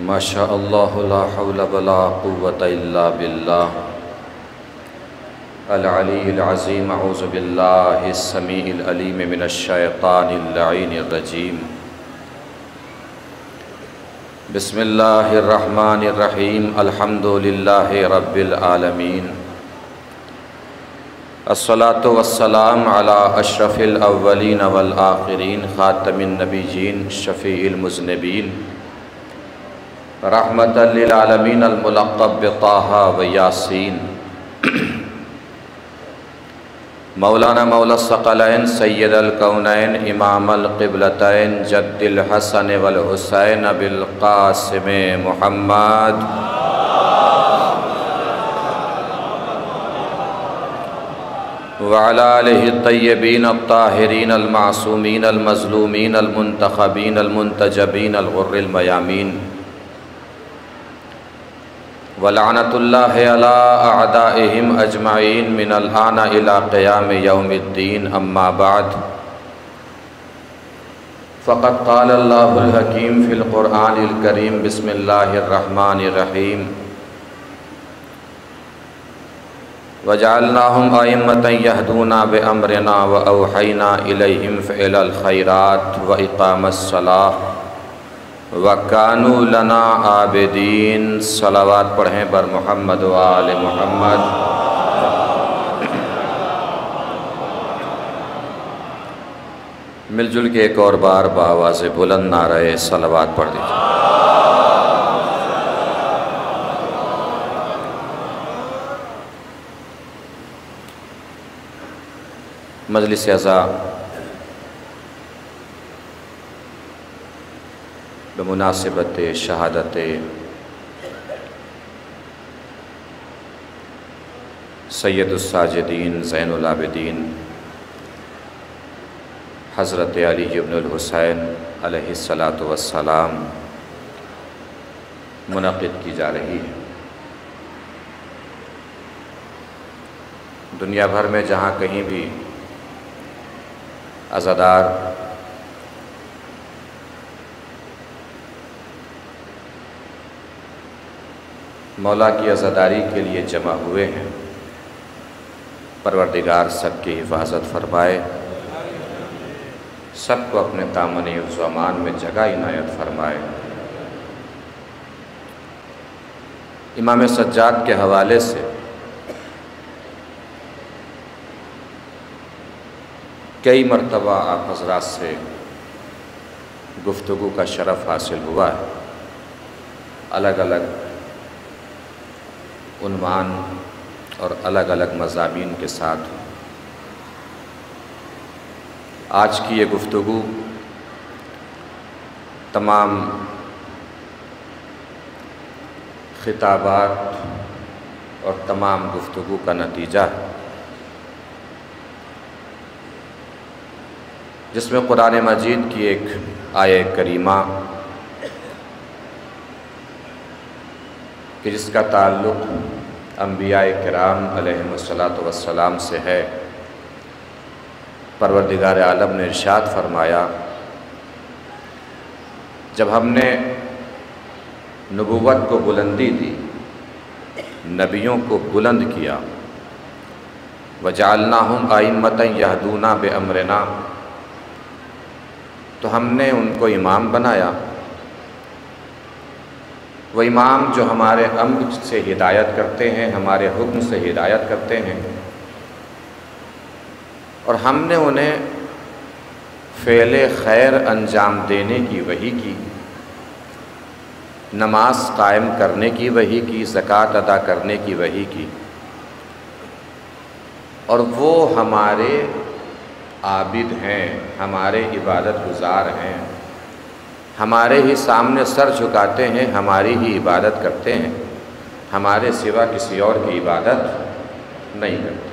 ما شاء اللہ لا حول ولا قوة الا باللہ العلی العظیم اعوذ باللہ السمیع العلیم من الشیطان اللعین الرجیم بسم اللہ الرحمن الرحیم الحمد للہ رب العالمین الصلاۃ والسلام علی اشرف الاولین والآخرین خاتم النبیین شفیع المذنبین رحمۃ للعالمین الملقب بطٰہٰ و یاسین مولانا مولا الثقلین سید الکونین امام القبلتین جد الحسن والحسین بالقاسم محمد وعلی آلہ الطیبین الطاہرین المعصومین المظلومین المنتخبین المنتجبین الغر المیامین وَلَعْنَةُ اللَّهِ عَلَىٰ أَعْدَائِهِمْ أَجْمَعِينَ مِنَ الْآنَ إِلَىٰ قِيَامِ يَوْمِ الدِّينِ أَمَّا بَعْدُ فَقَدْ قَالَ اللَّهُ الْحَكِيمُ فِي الْقُرْآنِ الْكَرِيمِ بِسْمِ اللَّهِ الرَّحْمَٰنِ الرَّحِيمِ وَجَعَلْنَاهُمْ أَئِمَّةً يَهْدُونَ بِأَمْرِنَا وَأَوْحَيْنَا إِلَيْهِمْ فِعْلَ الْخَيْرَاتِ وَإِقَامَ الصَّلَاةِ وَكَانُوا لَنَا عَابِدِينَ۔ صلوات پڑھیں بر محمد و آل محمد۔ مل جل کے ایک اور بار بآواز بلند نعرہ صلوات پڑھ دیجیے۔ مجلس اعزاء بمناسبت شہادت سید الساجدین زین العابدین حضرت علی بن الحسین علیہ السلام منعقد کی جا رہی ہے۔ دنیا بھر میں جہاں کہیں بھی عزادار مولا کی عزاداری کے لیے جمع ہوئے ہیں، پروردگار سب کی حفاظت فرمائے، سب کو اپنے دامن حفظ و امان میں جگہ عنایت فرمائے۔ امام سجاد کے حوالے سے کئی مرتبہ آپ حضرات سے گفتگو کا شرف حاصل ہوا ہے، الگ الگ عنوان اور الگ الگ مضامین کے ساتھ۔ آج کی یہ گفتگو تمام خطابات اور تمام گفتگو کا نتیجہ ہے، جس میں قرآن مجید کی ایک آیہ کریمہ کہ جس کا تعلق انبیاء کرام علیہم الصلاۃ سے ہے۔ پروردگار عالم نے ارشاد فرمایا، جب ہم نے نبوت کو بلندی دی، نبیوں کو بلند کیا، وَجَعَلْنَاهُمْ أَئِمَّةً يَهْدُونَ بِأَمْرِنَا، تو ہم نے ان کو امام بنایا۔ وہ امام جو ہمارے امر سے ہدایت کرتے ہیں، ہمارے حکم سے ہدایت کرتے ہیں، اور ہم نے انہیں فعل خیر انجام دینے کی وحی کی، نماز قائم کرنے کی وحی کی، زکوٰۃ ادا کرنے کی وحی کی، اور وہ ہمارے عابد ہیں، ہمارے عبادت گزار ہیں، ہمارے ہی سامنے سر جھکاتے ہیں، ہماری ہی عبادت کرتے ہیں، ہمارے سوا کسی اور کی عبادت نہیں کرتے۔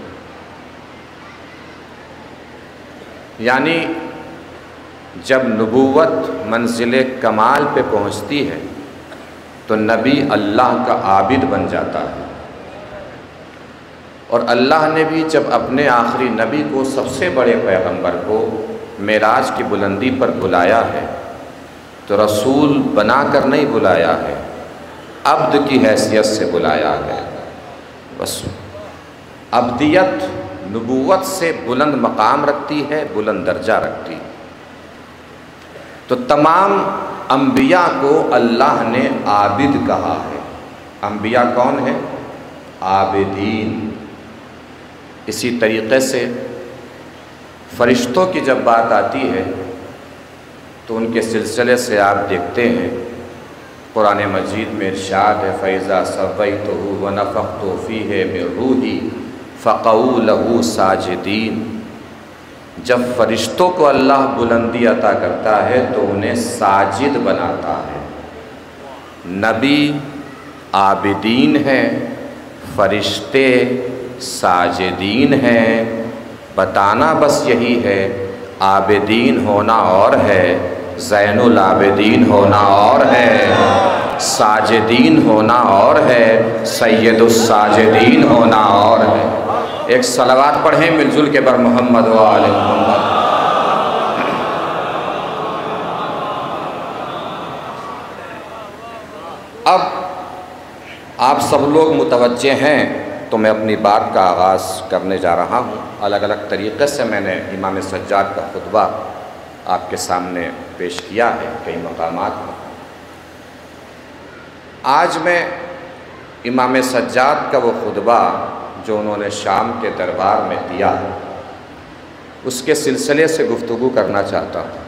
یعنی جب نبوت منزل کمال پہ پہنچتی ہے تو نبی اللہ کا عابد بن جاتا ہے، اور اللہ نے بھی جب اپنے آخری نبی کو، سب سے بڑے پیغمبر کو معراج کی بلندی پر بلایا ہے، تو تو رسول بنا کر نہیں بلایا ہے، عبد کی حیثیت سے بلایا ہے۔ بس عبدیت نبوت سے بلند مقام رکھتی ہے، بلند درجہ رکھتی ہے۔ تو تمام انبیاء کو اللہ نے عابد کہا ہے۔ انبیاء کون ہیں؟ عابدین۔ اسی طریقے سے فرشتوں کی جب بات آتی ہے تو ان کے سلسلے سے آپ دیکھتے ہیں قرآن مجید میں ارشاد ہے فَإِذَا سَوَّيْتُهُ وَنَفَخْتُ فِيهِ مِن رُوحِي فَقَعُوا لَهُ سَاجِدِينَ۔ جب فرشتوں کو اللہ بلندی عطا کرتا ہے تو انہیں ساجد بناتا ہے۔ نبی عابدین ہیں، فرشتے ساجدین ہیں۔ بتانا بس یہی ہے، عابدین ہونا اور ہے، زین العابدین ہونا اور ہے، ساجدین ہونا اور ہے، سید الساجدین ہونا اور ہے۔ ایک صلوات پڑھیں مل جل کے بر محمد و آل محمد۔ اب آپ سب لوگ متوجہ ہیں تو میں اپنی بات کا آغاز کرنے جا رہا ہوں۔ الگ الگ طریقے سے میں نے امام سجاد کا خطبہ آپ کے سامنے پیش کیا ہے کئی مقامات پر۔ آج میں امام سجاد کا وہ خطبہ جو انہوں نے شام کے دربار میں دیا اس کے سلسلے سے گفتگو کرنا چاہتا ہوں،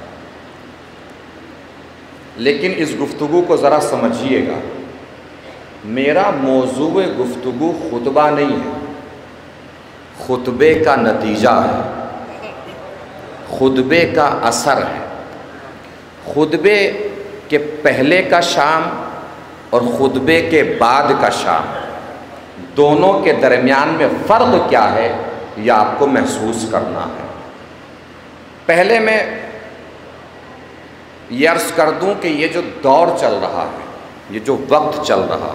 لیکن اس گفتگو کو ذرا سمجھیے گا۔ میرا موضوع گفتگو خطبہ نہیں ہے، خطبے کا نتیجہ ہے، خطبے کا اثر ہے۔ خطبے کے پہلے کا شام اور خطبے کے بعد کا شام، دونوں کے درمیان میں فرق کیا ہے یہ آپ کو محسوس کرنا ہے۔ پہلے میں یہ عرض کر دوں کہ یہ جو دور چل رہا ہے، یہ جو وقت چل رہا،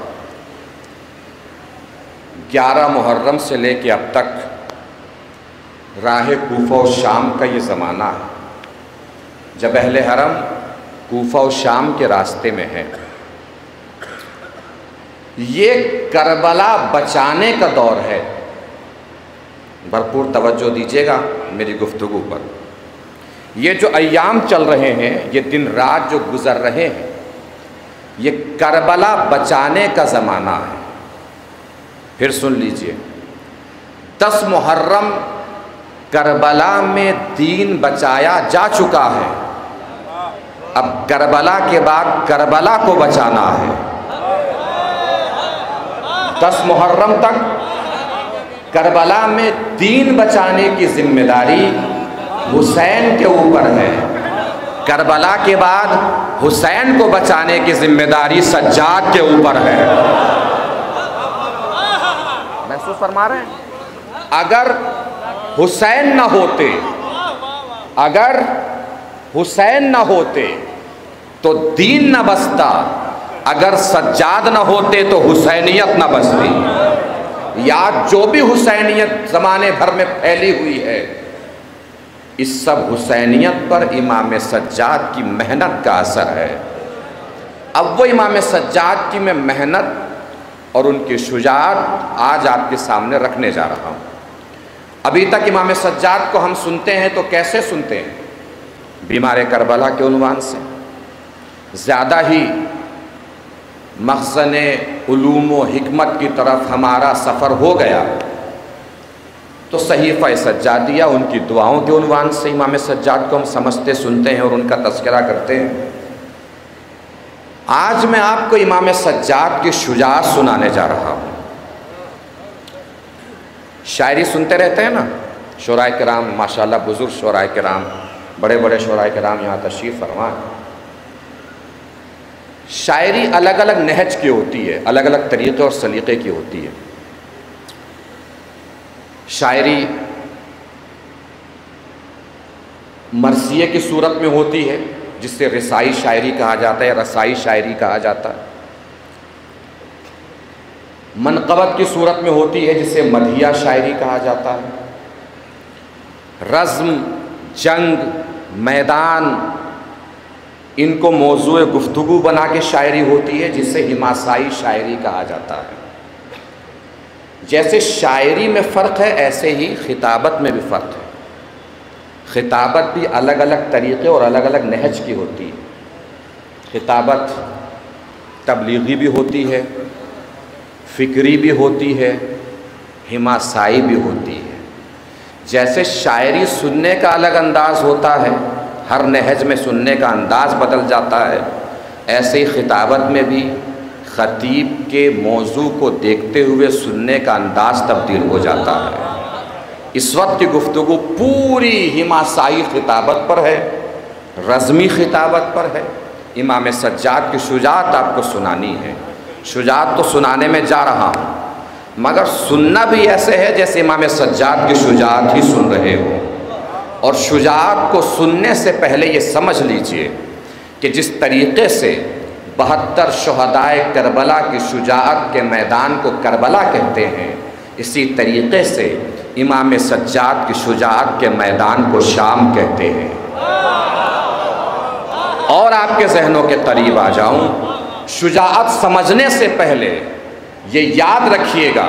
11 محرم سے لے کے اب تک راہ کوفہ و شام کا یہ زمانہ ہے، جب اہل حرم کوفہ و شام کے راستے میں ہیں۔ یہ کربلا بچانے کا دور ہے۔ بھرپور توجہ دیجیے گا میری گفتگو پر۔ یہ جو ایام چل رہے ہیں، یہ دن رات جو گزر رہے ہیں، یہ کربلا بچانے کا زمانہ ہے۔ پھر سن لیجئے، 10 محرم کربلا میں دین بچایا جا چکا ہے، اب کربلا کے بعد کربلا کو بچانا ہے۔ 10 محرم تک کربلا میں دین بچانے کی ذمہ داری حسین کے اوپر ہے، کربلا کے بعد حسین کو بچانے کی ذمہ داری سجاد کے اوپر ہے۔ محسوس فرما رہے ہیں؟ اگر حسین نہ ہوتے، اگر حسین نہ ہوتے تو دین نہ بچتا، اگر سجاد نہ ہوتے تو حسینیت نہ بچتی۔ یا جو بھی حسینیت زمانے بھر میں پھیلی ہوئی ہے، اس سب حسینیت پر امام سجاد کی محنت کا اثر ہے۔ اب وہ امام سجاد کی میں محنت اور ان کی شجاعت آج آپ کے سامنے رکھنے جا رہا ہوں۔ ابھی تک امام سجاد کو ہم سنتے ہیں تو کیسے سنتے ہیں؟ بیمار کربلا کے عنوان سے۔ زیادہ ہی مخزن علوم و حکمت کی طرف ہمارا سفر ہو گیا تو صحیفہ سجادیہ ان کی دعاؤں کے عنوان سے امام سجاد کو ہم سمجھتے سنتے ہیں اور ان کا تذکرہ کرتے ہیں۔ آج میں آپ کو امام سجاد کی شجاعت سنانے جا رہا ہوں۔ شاعری سنتے رہتے ہیں نا، شعراء کرام، ماشاءاللہ بزرگ شعراء کرام، بڑے بڑے شعراء کرام یہاں تشریف فرما۔ شاعری الگ الگ نہج کی ہوتی ہے، الگ الگ طریقے اور سلیقے کی ہوتی ہے۔ شاعری مرثیے کی صورت میں ہوتی ہے جس سے رسائی شاعری کہا جاتا ہے، رسائی شاعری کہا جاتا ہے۔ منقبت کی صورت میں ہوتی ہے جسے مدحیہ شاعری کہا جاتا ہے۔ رزم، جنگ، میدان ان کو موضوع گفتگو بنا کے شاعری ہوتی ہے، جسے حماسائی شاعری کہا جاتا ہے۔ جیسے شاعری میں فرق ہے، ایسے ہی خطابت میں بھی فرق ہے۔ خطابت بھی الگ الگ طریقے اور الگ الگ نہج کی ہوتی ہے۔ خطابت تبلیغی بھی ہوتی ہے، فکری بھی ہوتی ہے، حماسائی بھی ہوتی ہے۔ جیسے شاعری سننے کا الگ انداز ہوتا ہے، ہر نہج میں سننے کا انداز بدل جاتا ہے، ایسے ہی خطابت میں بھی خطیب کے موضوع کو دیکھتے ہوئے سننے کا انداز تبدیل ہو جاتا ہے۔ اس وقت کی گفتگو پوری حماسائی خطابت پر ہے، رزمی خطابت پر ہے۔ امام سجاد کی شجاعت آپ کو سنانی ہے۔ شجاعت تو سنانے میں جا رہا ہوں، مگر سننا بھی ایسے ہے جیسے امام سجاد کی شجاعت ہی سن رہے ہو۔ اور شجاعت کو سننے سے پہلے یہ سمجھ لیجئے کہ جس طریقے سے 72 شہدائے کربلا کی شجاعت کے میدان کو کربلا کہتے ہیں، اسی طریقے سے امام سجاد کی شجاعت کے میدان کو شام کہتے ہیں۔ اور آپ کے ذہنوں کے قریب آ جاؤں، شجاعت سمجھنے سے پہلے یہ یاد رکھیے گا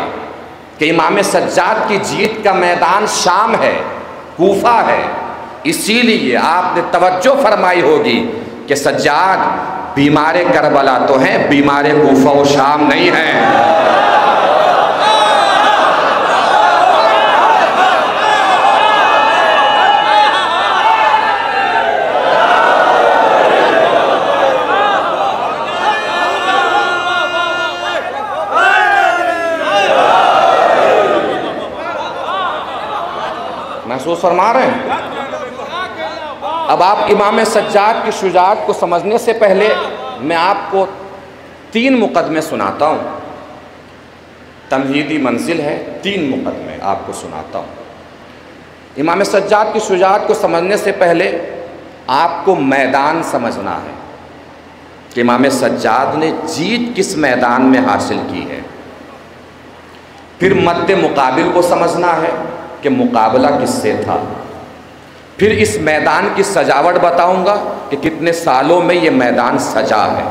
کہ امام سجاد کی جیت کا میدان شام ہے، کوفہ ہے۔ اسی لیے آپ نے توجہ فرمائی ہوگی کہ سجاد بیمار کربلا تو ہیں، بیمار کوفہ و شام نہیں ہیں۔ محسوس فرما رہے ہیں؟ اب آپ امام سجاد کی شجاعت کو سمجھنے سے پہلے میں آپ کو 3 مقدمے سناتا ہوں۔ تمہیدی منزل ہے، 3 مقدمے آپ کو سناتا ہوں۔ امام سجاد کی شجاعت کو سمجھنے سے پہلے آپ کو میدان سمجھنا ہے کہ امام سجاد نے جیت کس میدان میں حاصل کی ہے۔ پھر مد مقابل کو سمجھنا ہے کہ مقابلہ کس سے تھا۔ پھر اس میدان کی سجاوٹ بتاؤں گا کہ کتنے سالوں میں یہ میدان سجا ہے۔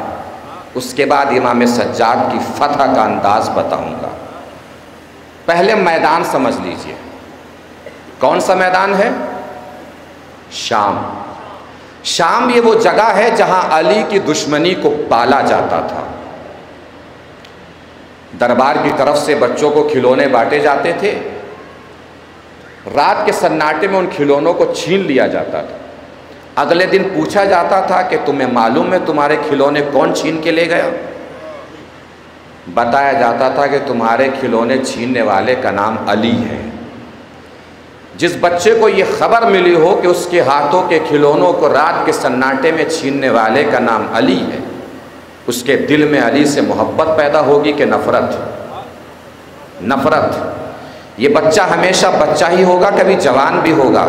اس کے بعد امام سجاد کی فتح کا انداز بتاؤں گا۔ پہلے میدان سمجھ لیجئے، کون سا میدان ہے؟ شام۔ شام یہ وہ جگہ ہے جہاں علی کی دشمنی کو پالا جاتا تھا۔ دربار کی طرف سے بچوں کو کھلونے بانٹے جاتے تھے، رات کے سناٹے میں ان کھلونوں کو چھین لیا جاتا تھا۔ اگلے دن پوچھا جاتا تھا کہ تمہیں معلوم ہے تمہارے کھلونے کون چھین کے لے گیا؟ بتایا جاتا تھا کہ تمہارے کھلونے چھیننے والے کا نام علی ہے۔ جس بچے کو یہ خبر ملی ہو کہ اس کے ہاتھوں کے کھلونوں کو رات کے سناٹے میں چھیننے والے کا نام علی ہے، اس کے دل میں علی سے محبت پیدا ہوگی کہ نفرت؟ نفرت۔ یہ بچہ ہمیشہ بچہ ہی ہوگا، کبھی جوان بھی ہوگا؟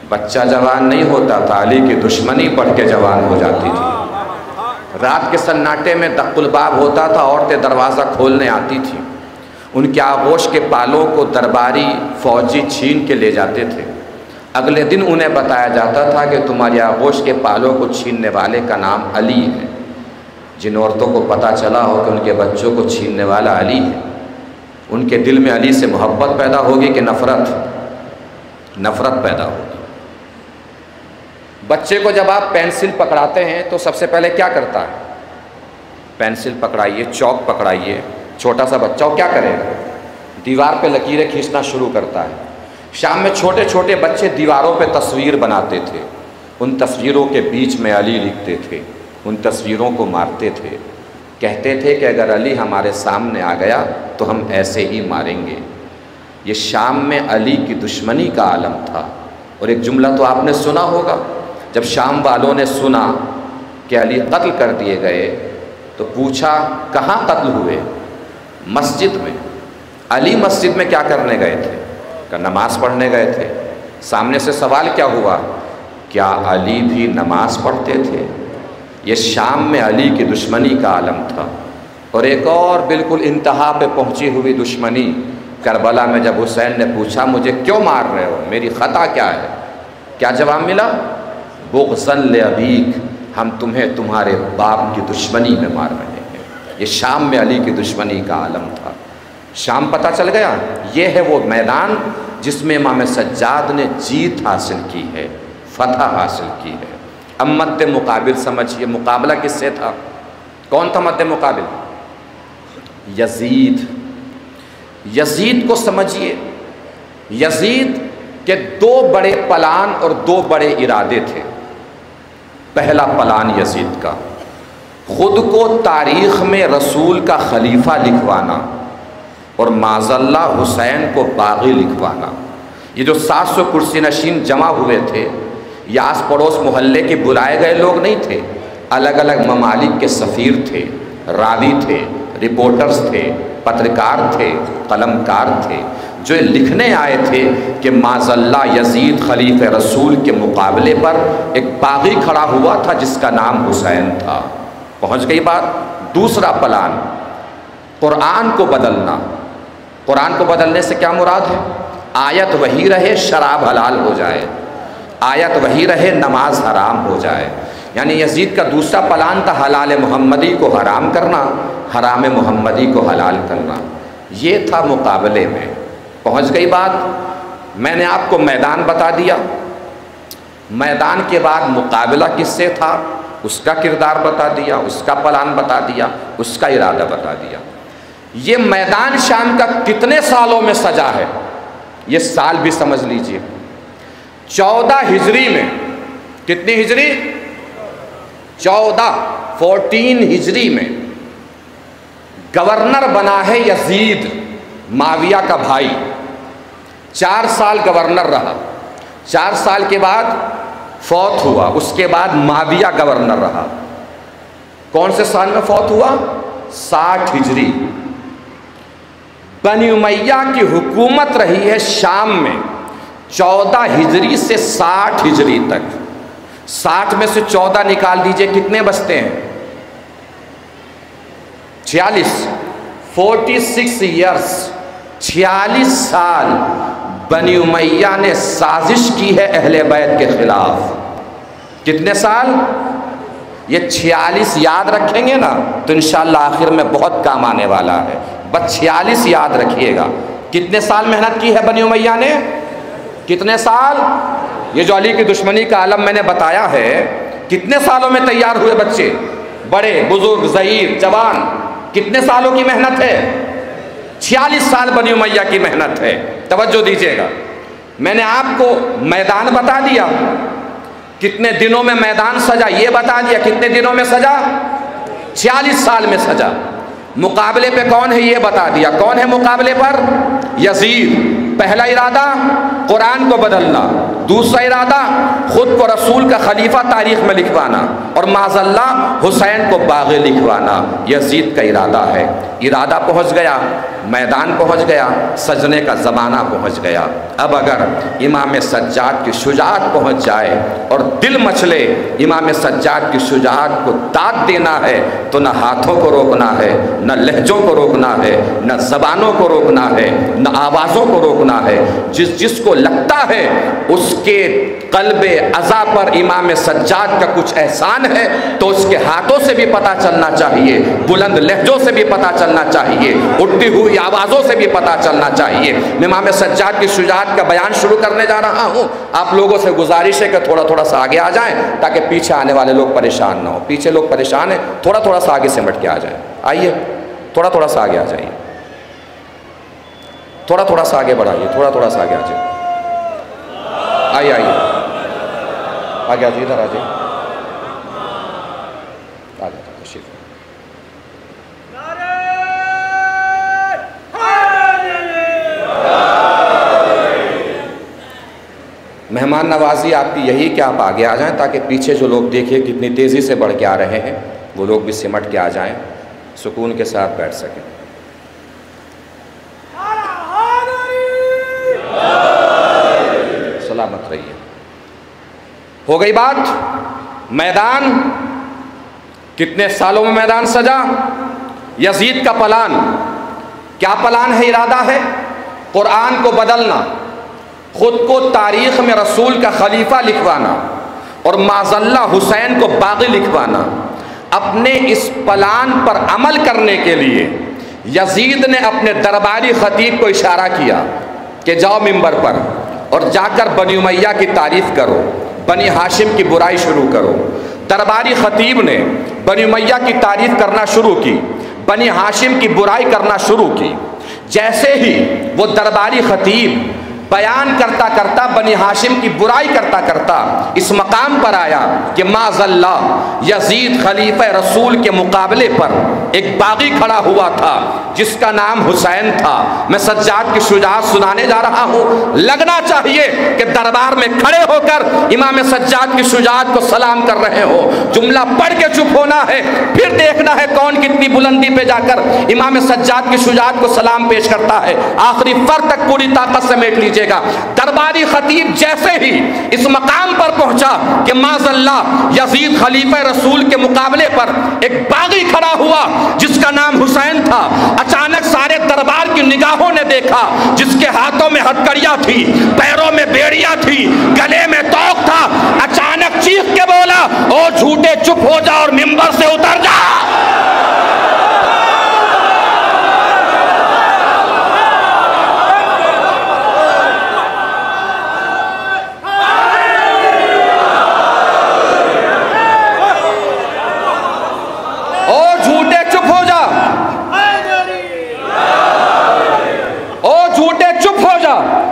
بچہ جوان نہیں ہوتا تھا، علی کی دشمنی پڑھ کے جوان ہو جاتی تھی۔ رات کے سناٹے میں دق الباب ہوتا تھا، عورتیں دروازہ کھولنے آتی تھیں، ان کے آغوش کے بالوں کو درباری فوجی چھین کے لے جاتے تھے۔ اگلے دن انہیں بتایا جاتا تھا کہ تمہاری آغوش کے بالوں کو چھیننے والے کا نام علی ہے۔ جن عورتوں کو پتہ چلا ہو کہ ان کے بچوں کو چھیننے والا علی ہے، ان کے دل میں علی سے محبت پیدا ہوگی کہ نفرت؟ نفرت پیدا ہوگی۔ بچے کو جب آپ پینسل پکڑاتے ہیں تو سب سے پہلے کیا کرتا ہے؟ پینسل پکڑائیے، چوک پکڑائیے، چھوٹا سا بچہ ہو کیا کرے گا؟ دیوار پہ لکیریں کھینچنا شروع کرتا ہے۔ شام میں چھوٹے چھوٹے بچے دیواروں پہ تصویر بناتے تھے، ان تصویروں کے بیچ میں علی لکھتے تھے، ان تصویروں کو مارتے تھے، کہتے تھے کہ اگر علی ہمارے سامنے آ گیا تو ہم ایسے ہی ماریں گے۔ یہ شام میں علی کی دشمنی کا عالم تھا۔ اور ایک جملہ تو آپ نے سنا ہوگا، جب شام والوں نے سنا کہ علی قتل کر دیے گئے تو پوچھا کہاں قتل ہوئے؟ مسجد میں۔ علی مسجد میں کیا کرنے گئے تھے؟ کہ نماز پڑھنے گئے تھے۔ سامنے سے سوال کیا ہوا؟ کیا علی بھی نماز پڑھتے تھے؟ یہ شام میں علی کی دشمنی کا عالم تھا۔ اور ایک اور بالکل انتہا پہ پہنچی ہوئی دشمنی کربلا میں، جب حسین نے پوچھا مجھے کیوں مار رہے ہو، میری خطا کیا ہے؟ کیا جواب ملا؟ بغضاً لأبیک، ہم تمہیں تمہارے باپ کی دشمنی میں مار رہے ہیں۔ یہ شام میں علی کی دشمنی کا عالم تھا۔ شام پتہ چل گیا، یہ ہے وہ میدان جس میں امام سجاد نے جیت حاصل کی ہے، فتح حاصل کی ہے۔ اب مد مقابل سمجھیے، مقابلہ کس سے تھا؟ کون تھا مد مقابل؟ یزید۔ یزید کو سمجھیے، یزید کے دو بڑے پلان اور دو بڑے ارادے تھے۔ پہلا پلان یزید کا، خود کو تاریخ میں رسول کا خلیفہ لکھوانا اور معاذ اللہ حسین کو باغی لکھوانا۔ یہ جو 700 کرسی نشین جمع ہوئے تھے، یہ آس پڑوس محلے کے بلائے گئے لوگ نہیں تھے، الگ الگ ممالک کے سفیر تھے، راوی تھے، رپورٹرز تھے، پترکار تھے، قلمکار تھے، جو لکھنے آئے تھے کہ معاذ اللہ یزید خلیفہ رسول کے مقابلے پر ایک باغی کھڑا ہوا تھا جس کا نام حسین تھا۔ پہنچ گئی بات۔ دوسرا پلان، قرآن کو بدلنا۔ قرآن کو بدلنے سے کیا مراد ہے؟ آیت وہی رہے شراب حلال ہو جائے، آیت وہی رہے نماز حرام ہو جائے۔ یعنی یزید کا دوسرا پلان تھا حلال محمدی کو حرام کرنا، حرام محمدی کو حلال کرنا۔ یہ تھا مقابلے میں۔ پہنچ گئی بات۔ میں نے آپ کو میدان بتا دیا، میدان کے بعد مقابلہ کس سے تھا، اس کا کردار بتا دیا، اس کا پلان بتا دیا، اس کا ارادہ بتا دیا۔ یہ میدان شام کا کتنے سالوں میں سجا ہے، یہ سال بھی سمجھ لیجئے۔ 14 ہجری میں، کتنی ہجری؟ 14 ہجری میں گورنر بنا ہے یزید، معاویہ کا بھائی۔ 4 سال گورنر رہا، 4 سال کے بعد فوت ہوا، اس کے بعد معاویہ گورنر رہا۔ کون سے سال میں فوت ہوا؟ 60 ہجری۔ بنی امیہ کی حکومت رہی ہے شام میں 14 ہجری سے 60 ہجری تک۔ 60 میں سے 14 نکال دیجئے، کتنے بچتے ہیں؟ 46۔ 46 ایئرس، 46 سال بنی امیہ نے سازش کی ہے اہل بیت کے خلاف۔ کتنے سال؟ یہ 46 یاد رکھیں گے نا تو انشاءاللہ آخر میں بہت کام آنے والا ہے۔ بس 46 یاد رکھیے گا۔ کتنے سال محنت کی ہے بنی امیہ نے؟ کتنے سال؟ یہ جو علی کی دشمنی کا عالم میں نے بتایا ہے، کتنے سالوں میں تیار ہوئے بچے، بڑے بزرگ ضعیف جوان؟ کتنے سالوں کی محنت ہے؟ 46 سال بنی امیہ کی محنت ہے۔ توجہ دیجیے گا، میں نے آپ کو میدان بتا دیا، کتنے دنوں میں میدان سجا یہ بتا دیا، کتنے دنوں میں سجا؟ 46 سال میں سجا۔ مقابلے پہ کون ہے یہ بتا دیا۔ کون ہے مقابلے پر؟ یزید۔ پہلا ارادہ قرآن کو بدلنا، دوسرا ارادہ خود کو رسول کا خلیفہ تاریخ میں لکھوانا، اور معاذ اللہ حسین کو باغی لکھوانا۔ یزید کا ارادہ ہے۔ ارادہ پہنچ گیا، میدان پہنچ گیا، سجنے کا زمانہ پہنچ گیا۔ اب اگر امام سجاد کی شجاعت پہنچ جائے اور دل مچلے امام سجاد کی شجاعت کو داد دینا ہے تو نہ ہاتھوں کو روکنا ہے، نہ لہجوں کو روکنا ہے، نہ زبانوں کو روکنا ہے، نہ آوازوں کو روکنا ہے۔ جس کو لگتا ہے اس کے قلب عزا پر امام سجاد کا کچھ احسان ہے تو اس کے ہاتھوں سے بھی پتہ چلنا چاہیے، بلند لہجوں سے بھی پتہ چلنا چاہیے، اٹھتی ہوئی آوازوں سے بھی پتہ چلنا چاہیے۔ میں امام سجاد کی شجاعت کا بیان شروع کرنے جا رہا ہوں۔ آپ لوگوں سے گزارش ہے کہ تھوڑا سا آگے آ جائیں تاکہ پیچھے آنے والے لوگ پریشان نہ ہو۔ پیچھے لوگ پریشان ہیں، تھوڑا سا آگے سمٹ کے آ جائیں۔ آئیے تھوڑا سا آگے آ جائیے، تھوڑا سا آگے بڑھائیے، تھوڑا سا آگے آ جائیے۔ آئیے آگے آ جائیے، ادھر آ جائیے، آ جائیے تشریف۔ مہمان نوازی آپ کی یہی کہ آپ آگے آ جائیں تاکہ پیچھے جو لوگ دیکھیں کتنی تیزی سے بڑھ کے آ رہے ہیں وہ لوگ بھی سمٹ کے آ جائیں، سکون کے ساتھ بیٹھ سکیں۔ سلامت رہیے۔ ہو گئی بات۔ میدان کتنے سالوں میں میدان سجا؟ یزید کا پلان کیا پلان ہے، ارادہ ہے؟ قرآن کو بدلنا، خود کو تاریخ میں رسول کا خلیفہ لکھوانا، اور معذاللہ حسین کو باغی لکھوانا، اپنے اس پلان پر عمل کرنے کے لیے یزید نے اپنے درباری خطیب کو اشارہ کیا کہ جاؤ منبر پر اور جا کر بنی امیہ کی تعریف کرو، بنی ہاشم کی برائی شروع کرو۔ درباری خطیب نے بنی امیہ کی تعریف کرنا شروع کی، بنی ہاشم کی برائی کرنا شروع کی۔ جیسے ہی وہ درباری خطیب بیان کرتا کرتا بنی ہاشم کی برائی کرتا کرتا اس مقام پر آیا کہ معذاللہ یزید خلیفہ رسول کے مقابلے پر ایک باغی کھڑا ہوا تھا جس کا نام حسین تھا، میں سجاد کی شجاعت سنانے جا رہا ہوں۔ لگنا چاہیے کہ دربار میں کھڑے ہو کر امام سجاد کی شجاعت کو سلام کر رہے ہو، جملہ پڑھ کے چپ ہونا ہے، پھر دیکھنا ہے کون کتنی بلندی پہ جا کر امام سجاد کی شجاعت کو سلام پیش کرتا ہے، آخری فر تک پوری طاقت سمیٹ لیجیے گا۔ درباری خطیب جیسے ہی اس مقام پر پہنچا کہ معذاللہ یزید خلیفہ رسول کے مقابلے پر ایک باغی کھڑا ہوا جس کا نام حسین تھا، اچانک سارے دربار کی نگاہوں نے دیکھا جس کے ہاتھوں میں ہتکڑیاں تھی، پیروں میں بیڑیاں تھی، گلے میں توق تھا، اچانک چیخ کے بولا او جھوٹے چپ ہو جا اور منبر سے اتر جا۔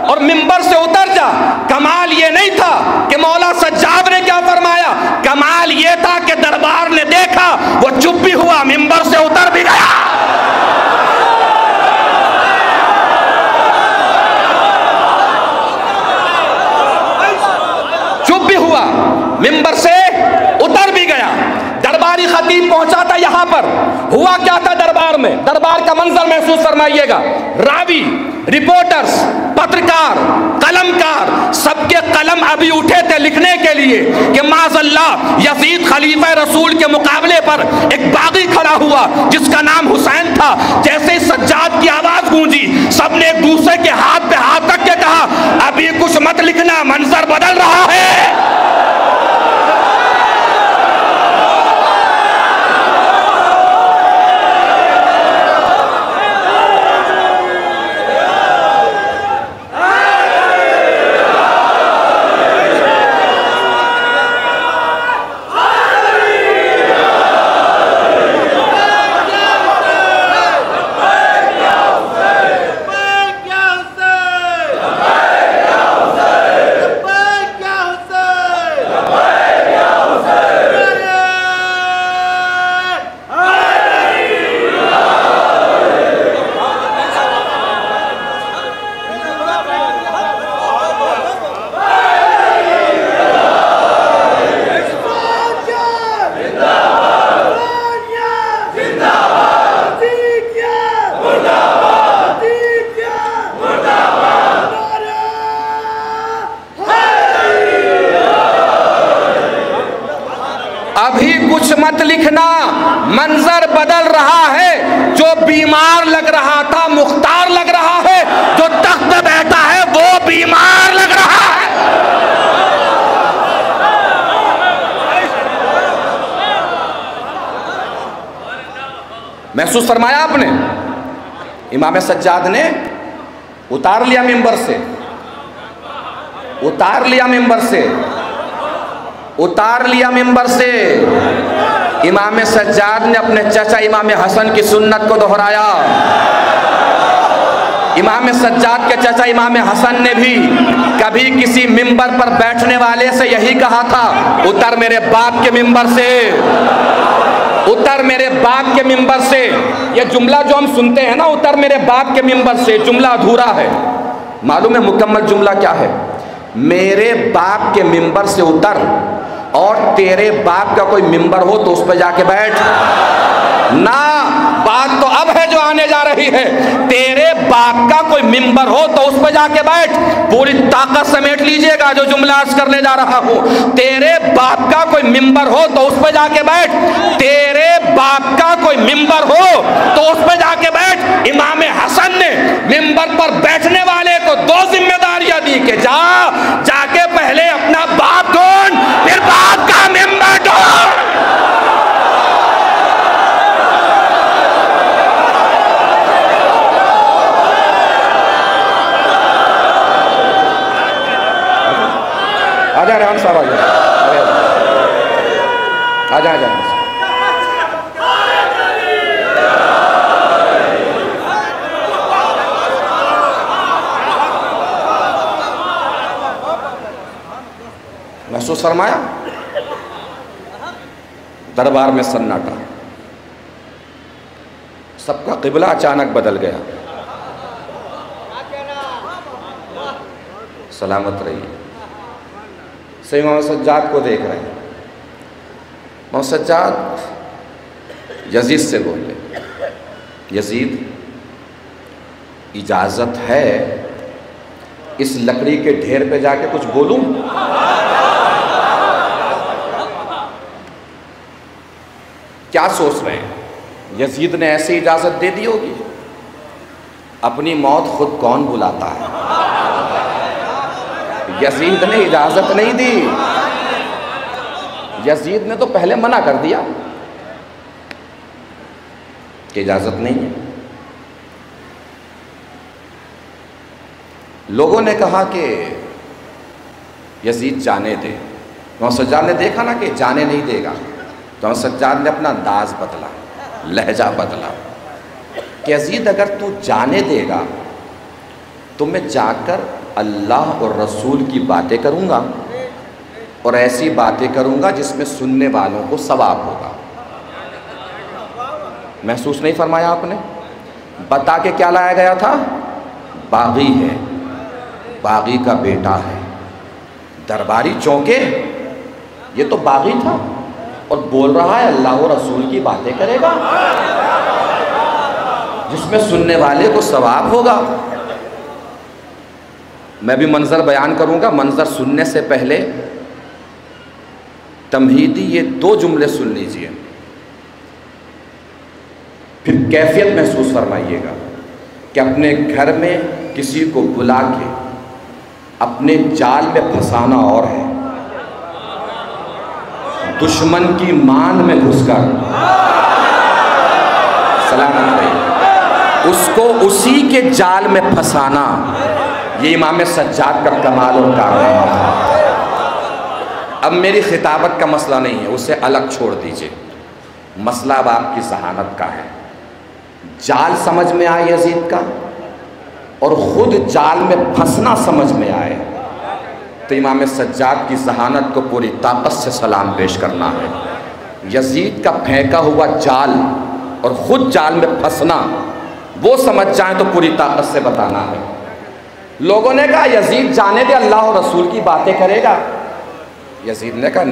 اور منبر سے اتر جا۔ کمال یہ نہیں تھا کہ مولا سجاد نے کیا فرمایا، کمال یہ تھا کہ دربار نے دیکھا وہ چپ بھی ہوا، منبر سے اتر بھی گیا۔ چپ بھی ہوا، منبر سے اتر بھی گیا۔ درباری خطیب پہنچا تھا یہاں پر، ہوا کیا تھا دربار میں، دربار کا منظر محسوس فرمائیے گا۔ راوی، رپورٹرز، پترکار، قلمکار، سب کے قلم ابھی اٹھے تھے لکھنے کے لیے کہ معذاللہ یزید خلیفہ رسول کے مقابلے پر ایک باغی کھڑا ہوا جس کا نام حسین تھا۔ جیسے سجاد کی آواز گونجی، سب نے ایک دوسرے کے ہاتھ پہ ہاتھ رکھ کے کہا ابھی کچھ مت لکھنا، منظر بدل رہا ہے۔ ابھی کچھ مت لکھنا، منظر بدل رہا ہے۔ جو بیمار لگ رہا تھا مختار لگ رہا ہے، جو تخت پہ بیٹھا ہے وہ بیمار لگ رہا ہے۔ محسوس فرمایا آپ نے؟ امام سجاد نے اتار لیا منبر سے، اتار لیا منبر سے، اتار لیا ممبر سے۔ امام سجاد نے اپنے چچا امام حسن کی سنت کو دہرایا۔ امام سجاد کے چچا امام حسن نے بھی کبھی کسی ممبر پر بیٹھنے والے سے یہی کہا تھا، اتر میرے باپ کے ممبر سے، اتر میرے باپ کے ممبر سے۔ یہ جملہ جو ہم سنتے ہیں نا، اتر میرے باپ کے ممبر سے، جملہ ادھورا ہے۔ معلوم ہے مکمل جملہ کیا ہے؟ میرے باپ کے ممبر سے اتر، اور تیرے باپ کا کوئی ممبر ہو تو اس پہ جا کے بیٹھ نہ۔ بات تو اب ہے جو آنے جا رہی ہے، تیرے باپ کا کوئی ممبر ہو تو اس پہ جا کے بیٹھ۔ پوری طاقت سمیٹ لیجئے گا جو جملہ عرض کرنے جا رہا ہوں۔ تیرے باپ کا کوئی ممبر ہو تو اس پہ جا کے بیٹھ، تیرے باپ کا کوئی ممبر ہو تو اس پہ جا کے بیٹھ۔ امام حسن نے ممبر پر بیٹھنے والے کو دو ذمہ داریاں دی کہ جا کے پہلے اپنا باپ ڈھونڈ، پھر باپ جائیں ریحان صاحب، آ جائیں محسوس فرمایا؟ دربار میں سناٹا، سب کا قبلہ اچانک بدل گیا. سلامت رہیے. سید محمد سجاد کو دیکھ رہے ہیں. محمد سجاد یزید سے بولے، یزید اجازت ہے اس لکڑی کے ڈھیر پہ جا کے کچھ بولوں؟ کیا سوچ رہے ہیں؟ یزید نے ایسی اجازت دے دی ہوگی؟ اپنی موت خود کون بلاتا ہے؟ یزید نے اجازت نہیں دی. یزید نے تو پہلے منع کر دیا کہ اجازت نہیں ہے. لوگوں نے کہا کہ یزید جانے دے. محمد سجاد نے دیکھا نا کہ جانے نہیں دے گا، تو محمد سجاد نے اپنا انداز بدلا، لہجہ بدلا کہ یزید اگر تو جانے دے گا تو میں جا کر اللہ اور رسول کی باتیں کروں گا، اور ایسی باتیں کروں گا جس میں سننے والوں کو ثواب ہوگا. محسوس نہیں فرمایا آپ نے؟ بتا کے کیا لایا گیا تھا؟ باغی ہے، باغی کا بیٹا ہے. درباری چونکے، یہ تو باغی تھا اور بول رہا ہے اللہ و رسول کی باتیں کرے گا جس میں سننے والے کو ثواب ہوگا. میں بھی منظر بیان کروں گا. منظر سننے سے پہلے تمہیدی یہ 2 جملے سن لیجئے، پھر کیفیت محسوس فرمائیے گا کہ اپنے گھر میں کسی کو بلا کے اپنے جال میں پھنسانا اور ہے، دشمن کی مان میں گھس کر سلامت رہے اس کو اسی کے جال میں پھنسانا، یہ امام سجاد کا کمال اور کارنامہ تھا. اب میری خطابت کا مسئلہ نہیں ہے، اسے الگ چھوڑ دیجئے. مسئلہ اب آپ کی ذہانت کا ہے. جال سمجھ میں آئے یزید کا اور خود جال میں پھنسنا سمجھ میں آئے تو امام سجاد کی ذہانت کو پوری طاقت سے سلام پیش کرنا ہے. یزید کا پھینکا ہوا جال اور خود جال میں پھنسنا وہ سمجھ جائیں تو پوری طاقت سے بتانا ہے. لوگوں نے کہا یزید جانے دے، اللہ اور رسول کی باتیں کرے گا. یزید نے کہا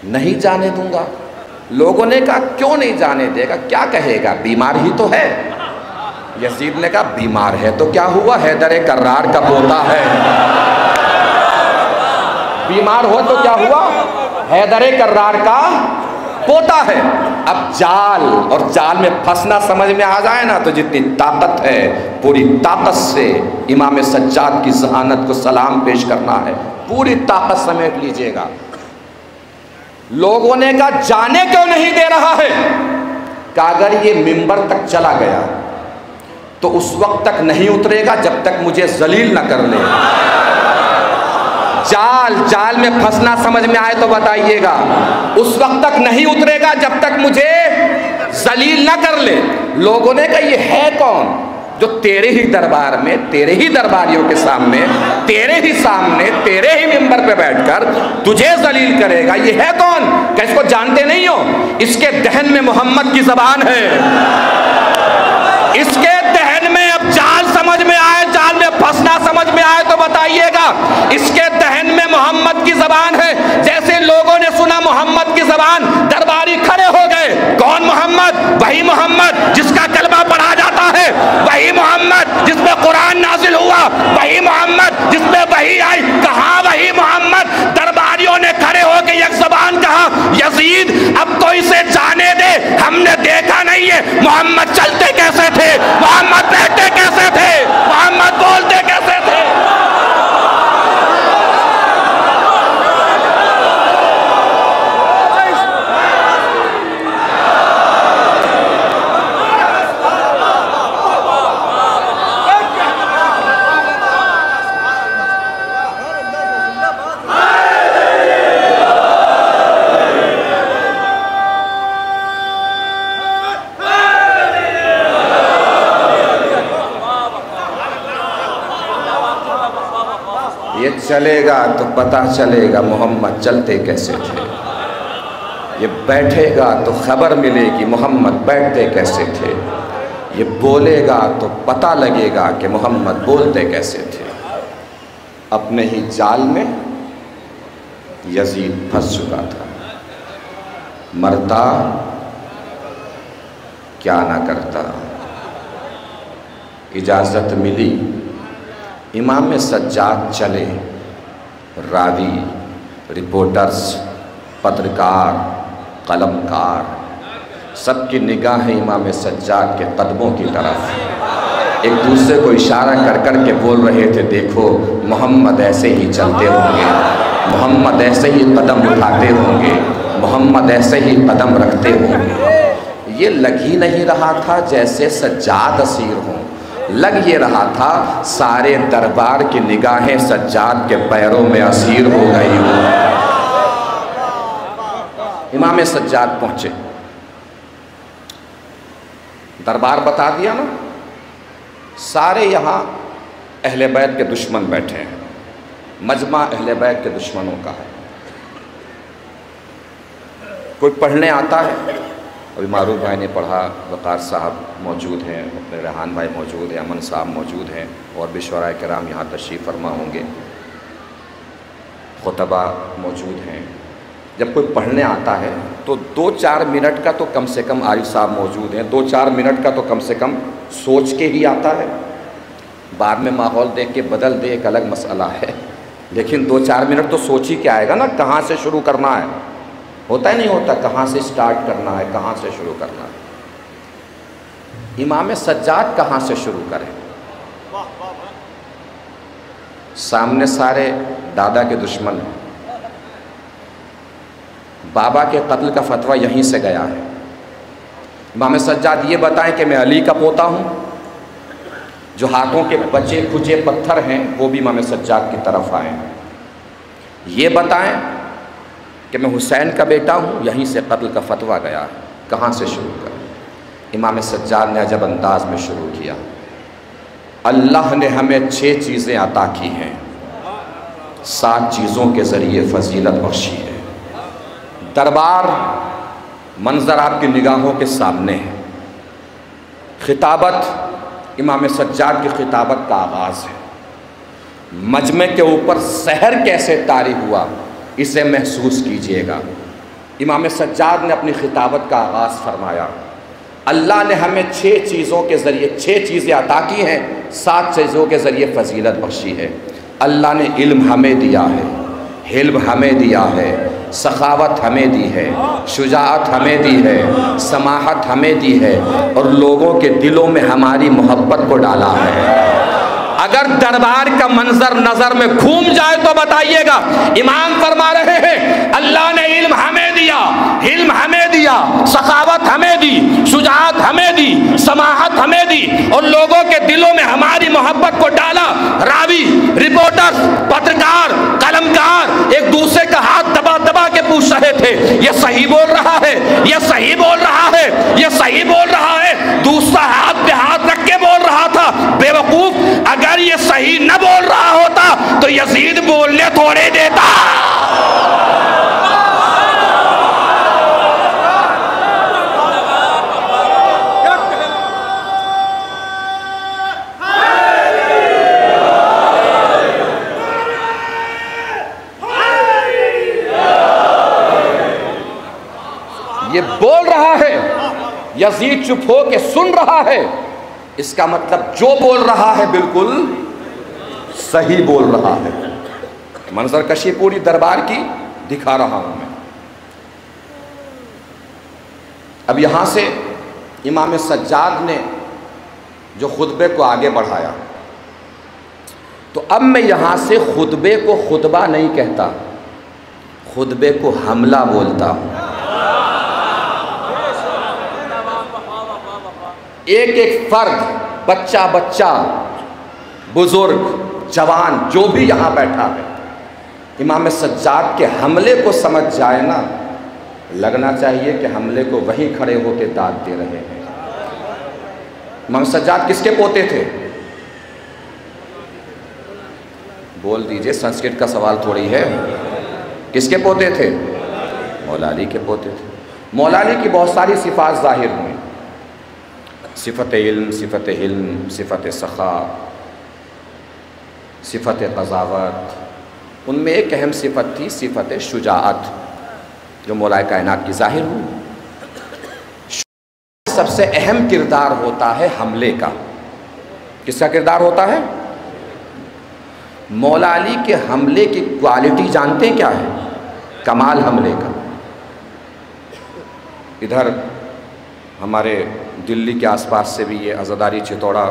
نہیں جانے دوں گا. لوگوں نے کہا کیوں نہیں جانے دے گا؟ کیا کہے گا؟ بیمار ہی تو ہے. یزید نے کہا بیمار ہے تو کیا ہوا؟ حیدر کرار کا پوتا ہے. بیمار ہو تو کیا ہوا؟ حیدر کرار کا پوتا ہے. اب جال اور جال میں پھنسنا سمجھ میں آ جائے نا تو جتنی طاقت ہے پوری طاقت سے امام سجاد کی ذہانت کو سلام پیش کرنا ہے. پوری طاقت سمیٹ لیجئے گا. لوگوں نے کہا جانے کیوں نہیں دے رہا ہے؟ کہ اگر یہ منبر تک چلا گیا تو اس وقت تک نہیں اترے گا جب تک مجھے ذلیل نہ کر لے. جال میں پھنسنا سمجھ میں آئے تو بتائیے گا. اس وقت تک نہیں اترے گا جب تک مجھے ذلیل نہ کر لے. لوگوں نے کہا یہ ہے کون جو تیرے ہی دربار میں، تیرے ہی درباریوں کے سامنے، تیرے ہی منبر پہ بیٹھ کر تجھے ذلیل کرے گا؟ یہ ہے کون؟ کہ اس کو جانتے نہیں ہو؟ اس کے دہن میں محمد کی زبان ہے. اس کے دہن میں اب جال سمجھ میں آئے، جال میں پھنسنا سمجھ میں آئے تو بتائیے گا. اس کے دہن میں محمد کی زبان ہے. جیسے لوگوں نے سنا محمد کی زبان، درباری کھڑے ہو گئے. کون محمد؟ وہی محمد جس کا کلمہ پڑھا جاتا ہے، وہی محمد جس پہ قرآن نازل ہوا، وہی محمد جس پہ وحی آئی. کہاں وہی محمد؟ درباریوں نے کھڑے ہو کے یک زبان کہا یزید اب تو اسے جانے دے. ہم نے دیکھا نہیں ہے محمد چلتے کیسے تھے، محمد بیٹھتے کیسے تھے، محمد بولتے کیسے تھے. چلے گا تو پتہ چلے گا محمد چلتے کیسے تھے، یہ بیٹھے گا تو خبر ملے گی محمد بیٹھتے کیسے تھے، یہ بولے گا تو پتہ لگے گا کہ محمد بولتے کیسے تھے۔ اپنے ہی جال میں یزید پھنس چکا تھا، مرتا کیا نہ کرتا۔ اجازت ملی امام سجاد چلے، راوی، رپورٹرز، پترکار، قلمکار، سب کی نگاہیں امام سجاد کے قدموں کی طرف، ایک دوسرے کو اشارہ کر کر کے بول رہے تھے دیکھو محمد ایسے ہی چلتے ہوں گے، محمد ایسے ہی قدم اٹھاتے ہوں گے، محمد ایسے ہی قدم رکھتے ہوں گے۔ یہ لگ ہی نہیں رہا تھا جیسے سجاد اسیر ہوں، لگ یہ رہا تھا سارے دربار کی نگاہیں سجاد کے پیروں میں اسیر ہو گئی ہوں۔ امام سجاد پہنچے، دربار بتا دیا نا، سارے یہاں اہل بیت کے دشمن بیٹھے ہیں، مجمع اہل بیت کے دشمنوں کا ہے۔ کوئی پڑھنے آتا ہے، ابھی معروف بھائی نے پڑھا، وقار صاحب موجود ہیں، اپنے ریحان بھائی موجود ہیں، امن صاحب موجود ہیں، اور بھی شعراء کرام یہاں تشریف فرما ہوں گے، خطبہ موجود ہیں۔ جب کوئی پڑھنے آتا ہے تو 2-4 منٹ کا تو کم سے کم عارف صاحب موجود ہیں، 2-4 منٹ کا تو کم سے کم سوچ کے ہی آتا ہے، بعد میں ماحول دیکھ کے بدل دے ایک الگ مسئلہ ہے، لیکن 2-4 منٹ تو سوچ ہی کے آئے گا نا، کہاں سے شروع کرنا ہے، ہوتا ہی نہیں ہوتا، کہاں سے سٹارٹ کرنا ہے، کہاں سے شروع کرنا ہے۔ امام سجاد کہاں سے شروع کریں؟ سامنے سارے دادا کے دشمن ہیں، بابا کے قتل کا فتویٰ یہیں سے گیا ہے۔ امام سجاد یہ بتائیں کہ میں علی کا پوتا ہوں، جو ہاتھوں کے بچے کھجے پتھر ہیں وہ بھی امام سجاد کی طرف آئیں، یہ بتائیں کہ میں حسین کا بیٹا ہوں، یہیں سے قتل کا فتویٰ گیا، کہاں سے شروع کریں؟ امام سجاد نے عجب انداز میں شروع کیا، اللہ نے ہمیں 6 چیزیں عطا کی ہیں، 7 چیزوں کے ذریعے فضیلت بخشی ہے۔ دربار منظر آپ کی نگاہوں کے سامنے ہے، خطابت امام سجاد کی خطابت کا آغاز ہے، مجمع کے اوپر سحر کیسے طاری ہوا اسے محسوس کیجئے گا۔ امام سجاد نے اپنی خطابت کا آغاز فرمایا، اللہ نے ہمیں 6 چیزوں کے ذریعے 6 چیزیں عطا کی ہیں، 7 چیزوں کے ذریعے فضیلت بخشی ہے۔ اللہ نے علم ہمیں دیا ہے، حلم ہمیں دیا ہے، سخاوت ہمیں دی ہے، شجاعت ہمیں دی ہے، سماحت ہمیں دی ہے، اور لوگوں کے دلوں میں ہماری محبت کو ڈالا ہے۔ اگر دربار کا منظر نظر میں گھوم جائے تو بتائیے گا، امام فرما رہے ہیں اللہ نے علم ہمیں دیا، علم ہمیں دیا، سخاوت ہمیں دی، شجاعت ہمیں دی، سماحت ہمیں دی، اور لوگوں کے دلوں میں ہماری محبت کو ڈالا۔ راوی، رپورٹر، پترکار، قلمکار ایک دوسرے کا ہاتھ دبا دبا کے پوچھ رہے تھے یہ صحیح بول رہا ہے، یہ صحیح بول رہا ہے، یہ صحیح بول رہا ہے، دوسرا ہاتھ پہ ہاتھ رکھ کے بول رہا تھا، بے وقوف، اگر یہ صحیح نہ بول رہا ہوتا تو یزید بولنے تھوڑے دیتا۔ یہ بول رہا ہے، یزید چپ ہو کے سن رہا ہے، اس کا مطلب جو بول رہا ہے بالکل صحیح بول رہا ہے۔ منظر کشی پوری دربار کی دکھا رہا ہوں میں۔ اب یہاں سے امام سجاد نے جو خطبے کو آگے بڑھایا، تو اب میں یہاں سے خطبے کو خطبہ نہیں کہتا، خطبے کو حملہ بولتا ہوں۔ ایک ایک فرد، بچہ بچہ، بزرگ، جوان، جو بھی یہاں بیٹھا ہے، امام سجاد کے حملے کو سمجھ جائے نا، لگنا چاہیے کہ حملے کو وہیں کھڑے ہو کے داد دے رہے ہیں۔ امام سجاد کس کے پوتے تھے؟ بول دیجئے، سنسکرت کا سوال تھوڑی ہے۔ کس کے پوتے تھے؟ مولا علی کے پوتے تھے۔ مولا علی کی بہت ساری صفات ظاہر ہوئیں، صفت علم، صفت حلم، صفت سخا، صفت قضاوت۔ ان میں ایک اہم صفت تھی صفت شجاعت، جو مولا کائنات کی ظاہر ہوئی۔ سب سے اہم کردار ہوتا ہے حملے کا۔ کس کا کردار ہوتا ہے؟ مولا علی کے حملے کی کوالٹی جانتے ہیں کیا ہے؟ کمال حملے کا۔ ادھر ہمارے دلی کے آس پاس سے بھی یہ عزاداری چتوڑا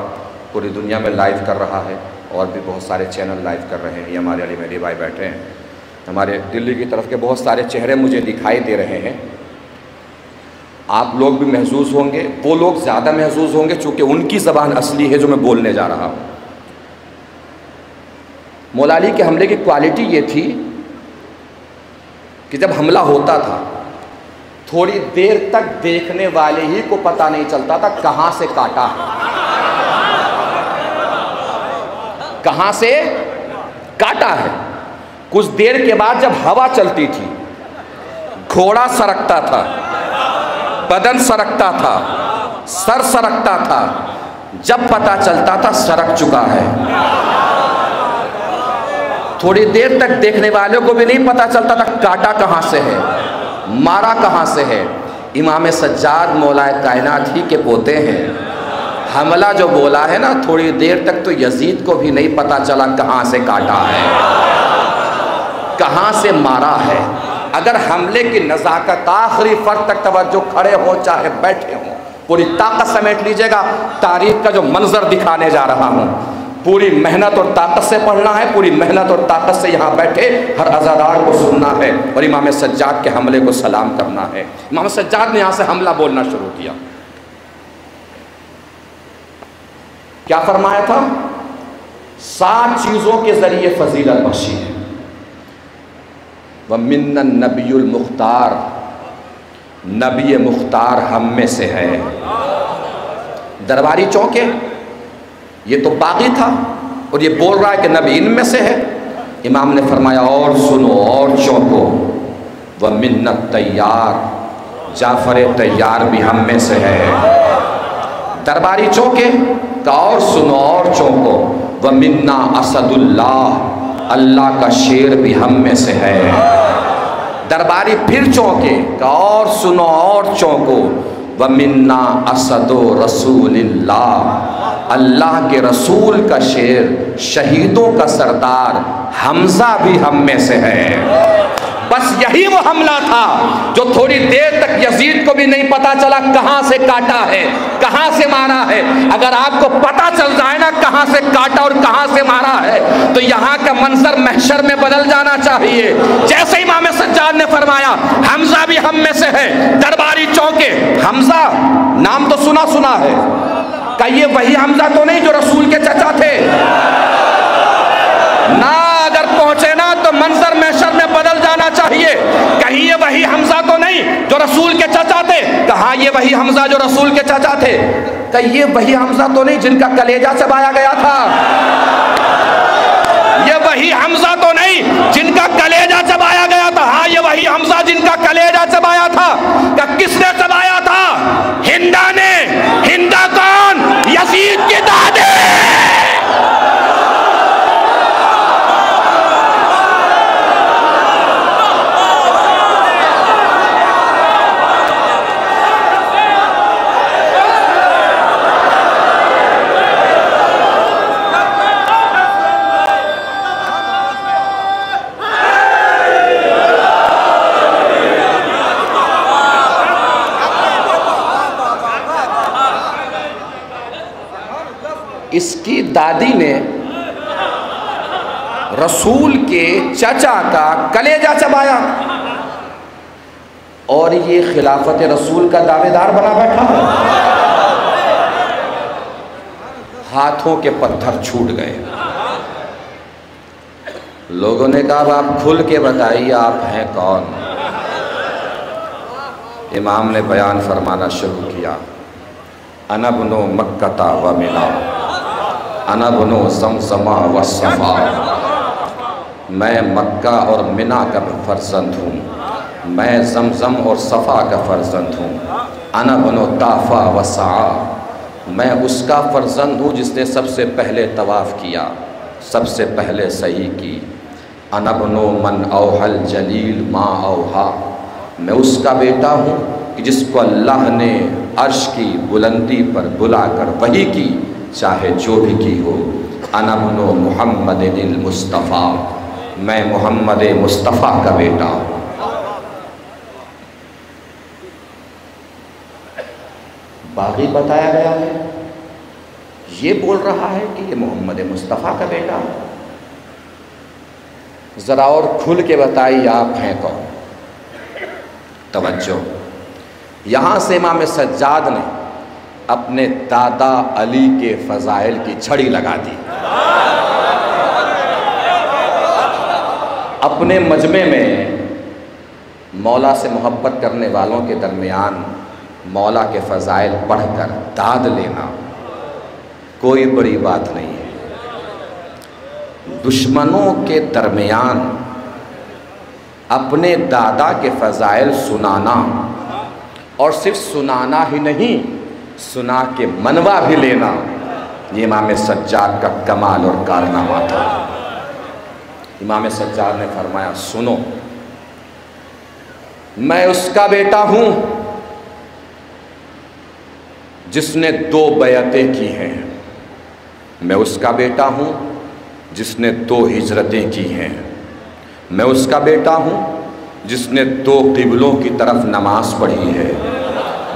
پوری دنیا میں لائیو کر رہا ہے، اور بھی بہت سارے چینل لائیو کر رہے ہیں۔ یہ ہمارے علی مہدی بھائی بیٹھے ہیں، ہمارے دلی کی طرف کے بہت سارے چہرے مجھے دکھائی دے رہے ہیں۔ آپ لوگ بھی محظوظ ہوں گے، وہ لوگ زیادہ محظوظ ہوں گے چونکہ ان کی زبان اصلی ہے جو میں بولنے جا رہا ہوں۔ مولا علی کے حملے کی کوالٹی یہ تھی کہ جب حملہ ہوتا تھا تھوڑی دیر تک دیکھنے والے ہی کو پتہ نہیں چلتا تھا کہاں سے کاٹا ہے، کہاں سے کاٹا ہے۔ کچھ دیر کے بعد جب ہوا چلتی تھی، گھوڑا سرکتا تھا، بدن سرکتا تھا، سر سرکتا تھا، جب پتہ چلتا تھا سرک چکا ہے۔ تھوڑی دیر تک دیکھنے والوں کو بھی نہیں پتہ چلتا تھا کاٹا کہاں سے ہے، مارا کہاں سے ہے۔ امام سجاد مولا کائنات ہی کے پوتے ہیں، حملہ جو بولا ہے نا، تھوڑی دیر تک تو یزید کو بھی نہیں پتہ چلا کہاں سے کاٹا ہے، کہاں سے مارا ہے۔ اگر حملے کی نزاکت آخری فرد تک توجہ، کھڑے ہو چاہے بیٹھے ہوں، پوری طاقت سمیٹ لیجئے گا۔ تاریخ کا جو منظر دکھانے جا رہا ہوں، پوری محنت اور طاقت سے پڑھنا ہے، پوری محنت اور طاقت سے یہاں بیٹھے ہر عزادار کو سننا ہے، اور امام سجاد کے حملے کو سلام کرنا ہے۔ امام سجاد نے یہاں سے حملہ بولنا شروع کیا۔ کیا فرمایا تھا؟ 7 چیزوں کے ذریعے فضیلت بخشی ہے۔ وَمِنَّ النَّبِيُّ الْمُخْتَارِ، نبی مختار ہم میں سے ہے۔ درباری چونکے، یہ تو باغی تھا اور یہ بول رہا ہے کہ نبی ان میں سے ہے۔ امام نے فرمایا اور سنو اور چونکو، وَمِنَّ الطَّيَّارِ، جعفر طیار بھی ہم میں سے ہے۔ درباری چونکے کہ اور سنو اور چونکو، وَمِنَّا اسد اللہ، اللہ کا شیر بھی ہم میں سے ہے۔ درباری پھر چونکے کہ اور سنو اور چونکو، وَمِنَّا اسد رسول اللہ، اللہ کے رسول کا شیر، شہیدوں کا سردار حمزہ بھی ہم میں سے ہے۔ بس یہی وہ حملہ تھا جو تھوڑی دیر تک یزید کو بھی نہیں پتا چلا کہاں سے کاٹا ہے، کہاں سے مارا ہے۔ اگر آپ کو پتا چل جائے نا کہاں سے کاٹا اور کہاں سے مارا ہے، تو یہاں کا منظر محشر میں بدل جانا چاہیے۔ جیسے امام سجاد نے فرمایا حمزہ بھی ہم میں سے ہے، درباری چونکے، حمزہ نام تو سنا ہے، کہ یہ وہی حمزہ تو نہیں جو رسول کے چچا تھے نا؟ اگر پہنچے نا تو منظر محشر میں بدل جانا چاہیے۔ کہیں یہ وہی حمزہ تو نہیں جو رسول کے چچا تھے؟ کہا یہ وہی حمزہ جو رسول کے چچا تھے۔ کہ یہ وہی حمزہ تو نہیں جن کا کلیجہ چبایا گیا تھا؟ یہ وہی حمزہ تو نہیں جن کا کلیجہ چبایا گیا تھا؟ ہاں یہ وہی حمزہ جن کا کلیجہ چبایا تھا۔ کہ کس نے چبایا تھا؟ ہندا نے۔ ہندا کون؟ یزید کی دادی۔ اس کی دادی نے رسول کے چچا کا کلیجہ چبایا، اور یہ خلافت رسول کا دعوے دار بنا بیٹھا ہے۔ ہاتھوں کے پتھر چھوٹ گئے۔ لوگوں نے کہا آپ کھل کے بتائیے آپ ہیں کون؟ امام نے بیان فرمانا شروع کیا، انا بنو مکہ و منا، انا بنو زمزمہ و صفا، میں مکہ اور منا کا فرزند ہوں، میں زمزم اور صفا کا فرزند ہوں، انا بنو طافا و سعا، میں اس کا فرزند ہوں جس نے سب سے پہلے طواف کیا، سب سے پہلے سعی کی، انا بنو من اوحل جلیل ما اوحا، میں اس کا بیٹا ہوں کہ جس کو اللہ نے عرش کی بلندی پر بلا کر وحی کی، چاہے جو بھی کی ہو، انا بنو محمد المصطفیٰ، میں محمد مصطفیٰ کا بیٹا ہوں۔ باقی بتایا گیا ہے، یہ بول رہا ہے کہ یہ محمد مصطفیٰ کا بیٹا ہے۔ ذرا اور کھل کے بتائیے آپ ہیں کون؟ توجہ، یہاں سے امام سجاد نے اپنے دادا علی کے فضائل کی چھڑی لگا دی۔ اپنے مجمع میں مولا سے محبت کرنے والوں کے درمیان مولا کے فضائل پڑھ کر داد لینا کوئی بڑی بات نہیں ہے۔ دشمنوں کے درمیان اپنے دادا کے فضائل سنانا، اور صرف سنانا ہی نہیں، سنا کے منوا بھی لینا، یہ امام سجاد کا کمال اور کارنامہ تھا۔ امام سجاد نے فرمایا سنو، میں اس کا بیٹا ہوں جس نے 2 بیعتیں کی ہیں، میں اس کا بیٹا ہوں جس نے 2 ہجرتیں کی ہیں، میں اس کا بیٹا ہوں جس نے 2 قبلوں کی طرف نماز پڑھی ہے،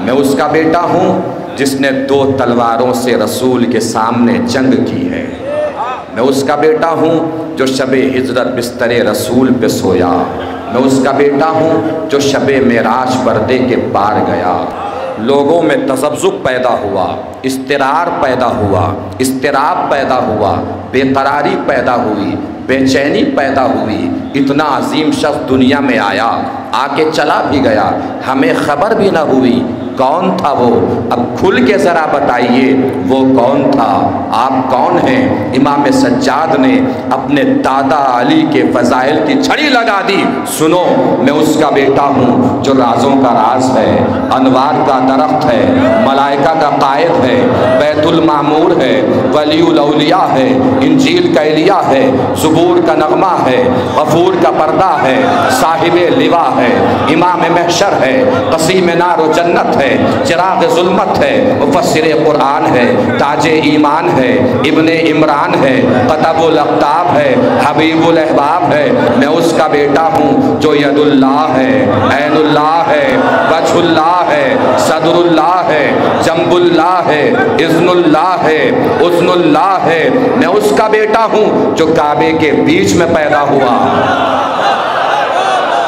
میں اس کا بیٹا ہوں جس نے 2 تلواروں سے رسول کے سامنے جنگ کی ہے، میں اس کا بیٹا ہوں جو شب ہجرت بستر رسول پہ سویا، میں اس کا بیٹا ہوں جو شب معراج پردے کے پار گیا۔ لوگوں میں تذبذب پیدا ہوا، اضطرار پیدا ہوا، اضطراب پیدا ہوا، بے قراری پیدا ہوئی، بے چینی پیدا ہوئی۔ اتنا عظیم شخص دنیا میں آیا، آ کے چلا بھی گیا، ہمیں خبر بھی نہ ہوئی کون تھا وہ۔ اب کھل کے ذرا بتائیے وہ کون تھا، آپ کون ہیں؟ امام سجاد نے اپنے دادا علی کے فضائل کی چھڑی لگا دی۔ سنو، میں اس کا بیٹا ہوں جو رازوں کا راز ہے، انوار کا درخت ہے، ملائکہ کا قائد ہے، بیت المعمور ہے، ولی الاولیاء ہے، انجیل کا الیہ ہے، زبور کا نغمہ ہے، غفور کا پردہ ہے، صاحب لوا ہے، امام محشر ہے، قسیم نار و جنت ہے، چراغ ظلمت ہے، مفسر قرآن ہے، تاج ایمان ہے، ابن عمران ہے، قطب الاقطاب ہے، حبیب الاحباب ہے۔ میں اس کا بیٹا ہوں جو ید اللہ ہے، عین اللہ ہے، وجہ اللہ ہے، صدر اللہ ہے، جنب اللہ ہے، اذن اللہ ہے، اذن اللہ ہے۔ میں اس کا بیٹا ہوں جو کعبے کے بیچ میں پیدا ہوا۔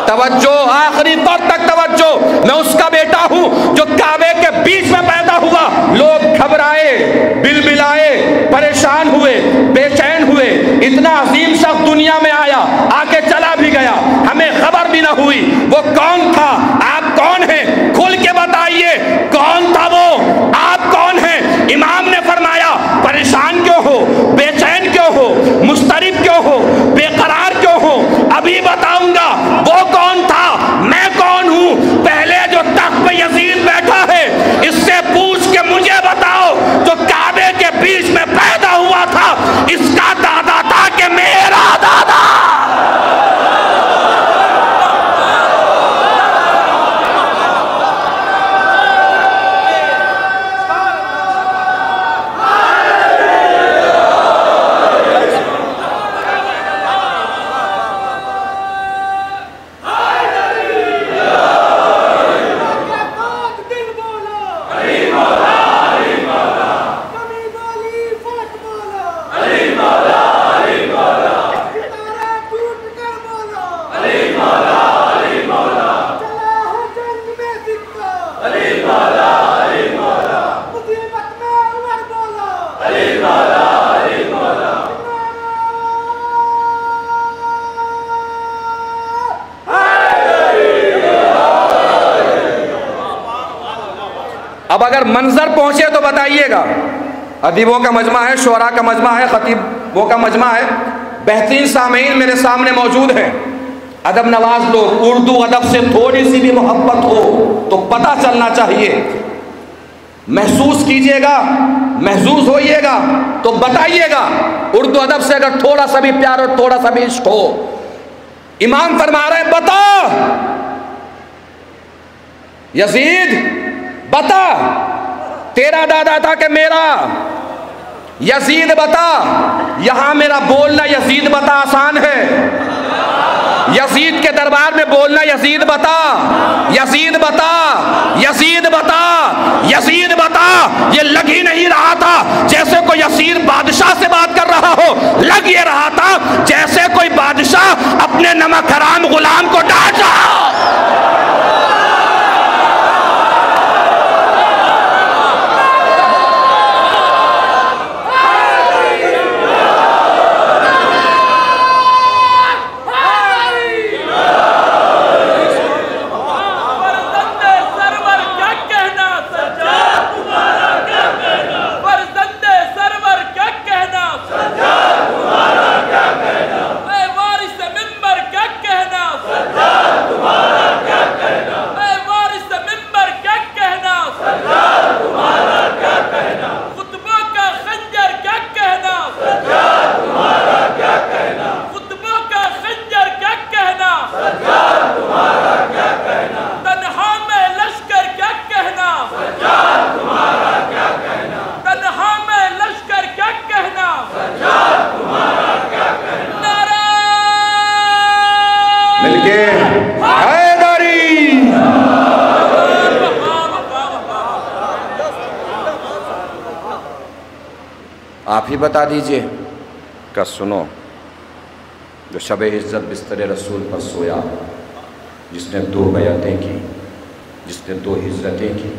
توجہ، آخری طور تک توجہ، میں اس کا بیٹا ہوں جو کعبے کے بیچ میں پیدا ہوا۔ لوگ گھبرائے، بلبلائے، پریشان ہوئے، بے چین ہوئے، اتنا عظیم شخص دنیا میں آیا، آ کے چلا بھی گیا، ہمیں خبر بھی نہ ہوئی وہ کون تھا۔ آپ کون ہیں؟ کھل کے بتائیے کون تھا وہ، آپ کون ہیں؟ امام نے فرمایا پریشان کیوں ہو، بے چین کیوں ہو، مضطرب کیوں ہو، بے قرار کیوں ہو؟ ابھی بتاؤں گا وہ کون تھا، میں کون ہوں۔ پہلے جو تخت پہ یزید بیٹھا ہے اس سے پوچھ کے مجھے بتاؤ جو کعبے کے بیچ میں پیدا ہوا تھا اس کا دادا تھا کہ میرا دادا؟ اب اگر منظر پہنچے تو بتائیے گا۔ ادیبوں کا مجمع ہے، شعراء کا مجمع ہے، خطیبوں کا مجمع ہے، بہترین سامعین میرے سامنے موجود ہیں، ادب نواز لوگ، اردو ادب سے تھوڑی سی بھی محبت ہو تو پتہ چلنا چاہیے، محسوس کیجئے گا، محسوس ہوئیے گا تو بتائیے گا، اردو ادب سے اگر تھوڑا سا بھی پیار اور تھوڑا سا بھی عشق ہو۔ امام فرما رہے ہیں بتا یزید، بتا تیرا دادا تھا کہ میرا؟ یزید بتا، یہاں میرا بولنا یزید بتا آسان ہے، یزید کے دربار میں بولنا یزید بتا، یزید بتا، یزید بتا، یزید بتا، یہ لگ ہی نہیں رہا تھا جیسے کوئی اسیر بادشاہ سے بات کر رہا ہو، لگ یہ رہا تھا جیسے کوئی بادشاہ اپنے نمک حرام غلام کو ڈانٹ رہا ہو۔ آپ ہی بتا دیجئے کہ سنو، جو شب عزت بستر رسول پر سویا، جس نے 2 بیعتیں کی، جس نے 2 ہجرتیں کی،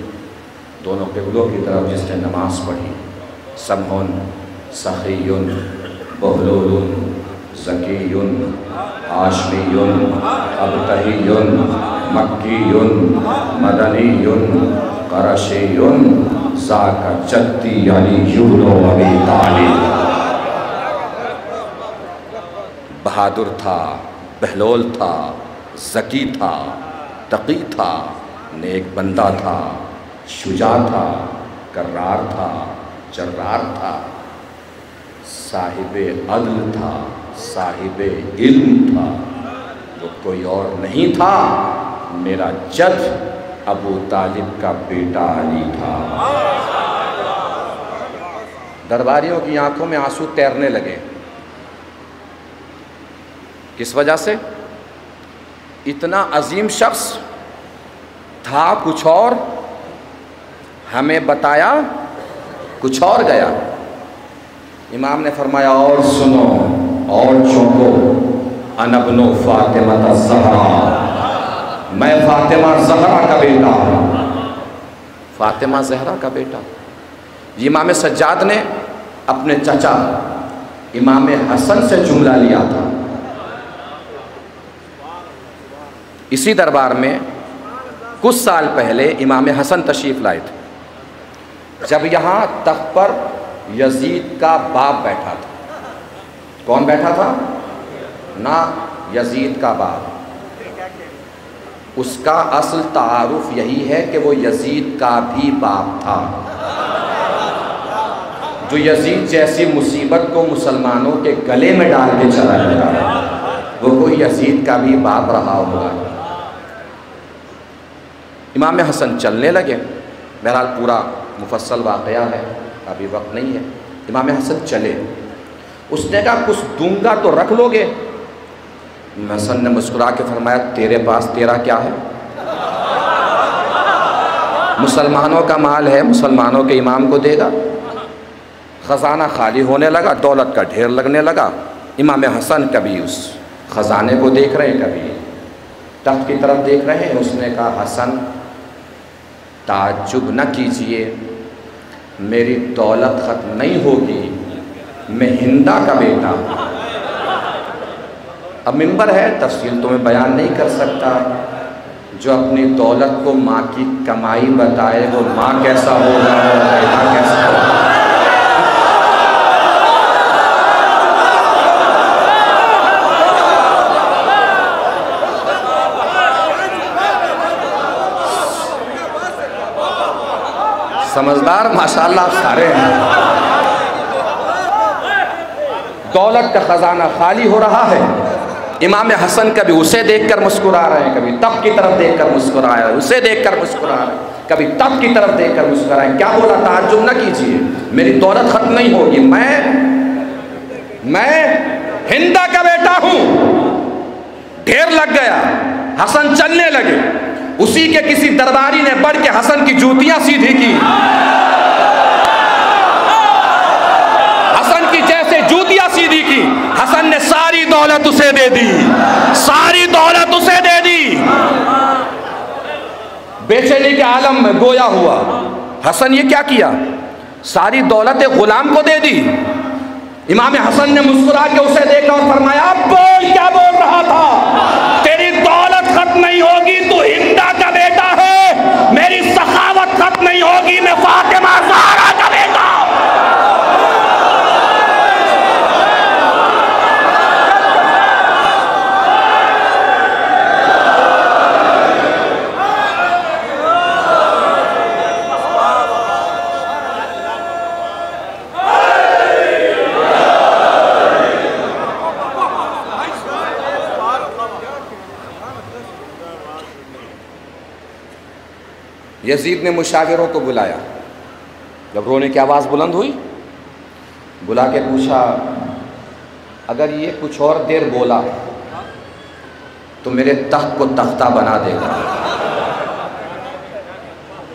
دونوں قبلوں کی طرف جس نے نماز پڑھی، سمعن سخیٌ بہلول زکیٌ ہاشمیٌ ابتہیٌ مکیٌ مدنیٌ قرشیٌ ذاک جدی علی و ابی طالب۔ بہادر تھا، بہلول تھا، ذکی تھا، تقی تھا، نیک بندہ تھا، شجاع تھا، کرار تھا، جرار تھا، صاحب عدل تھا، صاحب علم تھا، وہ کوئی اور نہیں تھا، میرا جد ابو طالب کا بیٹا علی تھا۔ درباریوں کی آنکھوں میں آنسو تیرنے لگے، کس وجہ سے؟ اتنا عظیم شخص تھا کچھ اور، ہمیں بتایا کچھ اور گیا۔ امام نے فرمایا اور سنو اور چونکو، انا ابن فاطمہ الزہرا، میں فاطمہ زہرا کا بیٹا ہوں۔ فاطمہ زہرا کا بیٹا، امام سجاد نے اپنے چچا امام حسن سے جملہ لیا تھا۔ اسی دربار میں کچھ سال پہلے امام حسن تشریف لائے تھے، جب یہاں تخت پر یزید کا باپ بیٹھا تھا۔ کون بیٹھا تھا؟ نا یزید کا باپ۔ اس کا اصل تعارف یہی ہے کہ وہ یزید کا بھی باپ تھا، جو یزید جیسی مصیبت کو مسلمانوں کے گلے میں ڈال کے چلا گیا، وہ کوئی یزید کا بھی باپ رہا ہوگا۔ امام حسن چلنے لگے، بہرحال پورا مفصل واقعہ ہے، ابھی وقت نہیں ہے۔ امام حسن چلے، اس نے کہا کچھ دوں گا تو رکھ لو گے؟ حسن نے مسکرا کے فرمایا تیرے پاس تیرا کیا ہے؟ مسلمانوں کا مال ہے، مسلمانوں کے امام کو دے گا۔ خزانہ خالی ہونے لگا، دولت کا ڈھیر لگنے لگا۔ امام حسن کبھی اس خزانے کو دیکھ رہے ہیں، کبھی تخت کی طرف دیکھ رہے ہیں۔ اس نے کہا حسن تعجب نہ کیجئے، میری دولت ختم نہیں ہوگی، میں ہندا کا بیٹا ہوں۔ اب منبر ہے، تفصیل تو میں بیان نہیں کر سکتا، جو اپنی دولت کو ماں کی کمائی بتائے وہ ماں کیسا ہوگا اور بیٹا کیسا ہوگا۔ سمجھدار ماشاءاللہ آپ سارے ہیں۔ دولت کا خزانہ خالی ہو رہا ہے، امام حسن کبھی اسے دیکھ کر مسکرا رہے ہیں، کبھی تب کی طرف دیکھ کر مسکرا رہے ہیں، اسے دیکھ کر مسکرا رہے ہیں، کبھی تب کی طرف دیکھ کر مسکرا رہے ہیں۔ کیا بولا؟ تعجب نہ کیجئے، میری دولت ختم نہیں ہوگی، میں ہندا کا بیٹا ہوں۔ ڈھیر لگ گیا، حسن چلنے لگے، اسی کے کسی درباری نے بڑھ کے حسن کی جوتیاں سیدھی کی، حسن کی جیسے جوتیاں سیدھی کی، حسن نے ساری دولت اسے دے دی، ساری دولت اسے دے دی۔ بے چینی کے عالم میں گویا ہوا، حسن یہ کیا کیا؟ ساری دولت ایک غلام کو دے دی۔ امام حسن نے مسکرا کے اسے دیکھا اور فرمایا، اب بول، کیا بول رہا تھا؟ تیری دولت ختم نہیں ہوگی، تو ہندا کا بیٹا ہے، میری سخاوت ختم نہیں ہوگی، میں فاطمہ زہرا کا بیٹا ہوں۔ یزید نے مشاوروں کو بلایا، جب رونے کی آواز بلند ہوئی، بلا کے پوچھا، اگر یہ کچھ اور دیر بولا تو میرے تخت کو تختہ بنا دے گا،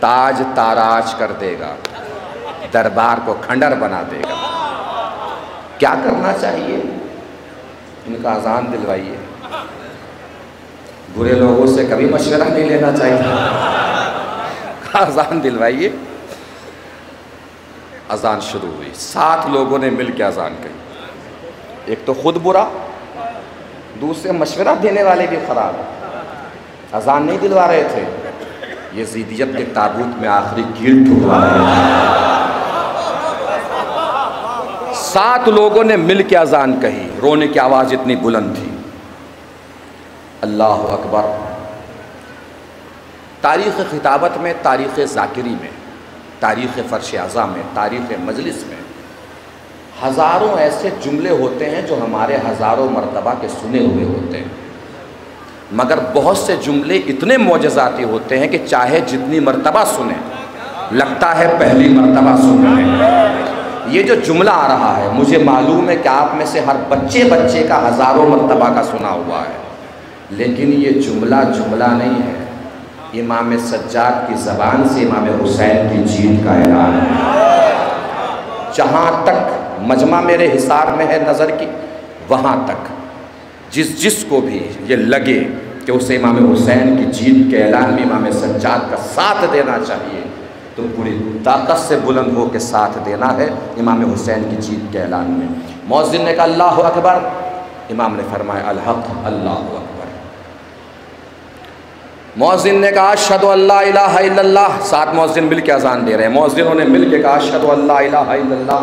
تاج تاراج کر دے گا، دربار کو کھنڈر بنا دے گا، کیا کرنا چاہیے؟ ان کا اذان دلوائیے، برے لوگوں سے کبھی مشورہ نہیں لینا چاہیے، اذان دلوائیے۔ اذان شروع ہوئی، 7 لوگوں نے مل کے اذان کہی، ایک تو خود برا، دوسرے مشورہ دینے والے بھی خراب، اذان نہیں دلوا رہے تھے، یزیدیت کے تابوت میں آخری کیل ٹھکرا رہے تھے۔ 7 لوگوں نے مل کے اذان کہی، رونے کی آواز اتنی بلند تھی۔ اللہ اکبر۔ تاریخ خطابت میں، تاریخ ذاکری میں، تاریخ فرش اعظم میں، تاریخ مجلس میں ہزاروں ایسے جملے ہوتے ہیں جو ہمارے ہزاروں مرتبہ کے سنے ہوئے ہوتے ہیں، مگر بہت سے جملے اتنے معجزاتی ہوتے ہیں کہ چاہے جتنی مرتبہ سنیں لگتا ہے پہلی مرتبہ سن رہے ہیں۔ یہ جو جملہ آ رہا ہے، مجھے معلوم ہے کہ آپ میں سے ہر بچے کا ہزاروں مرتبہ کا سنا ہوا ہے، لیکن یہ جملہ نہیں ہے، امام سجاد کی زبان سے امام حسین کی جیت کا اعلان ہے۔ جہاں تک مجمع میرے حصار میں ہے نظر کی، وہاں تک جس کو بھی یہ لگے کہ اسے امام حسین کی جیت کے اعلان میں امام سجاد کا ساتھ دینا چاہیے، تو پوری طاقت سے بلند ہو کے ساتھ دینا ہے امام حسین کی جیت کے اعلان میں۔ مؤذن نے کہا اللہ اکبر، امام نے فرمایا الحق، اللہ اکبر۔ مؤذن نے کہا اشہدو ان لا الہ الا اللہ، 7 مؤذن مل کے اذان دے رہے ہیں، مؤذنوں نے مل کے کہا اشہدو ان لا الہ الا اللہ،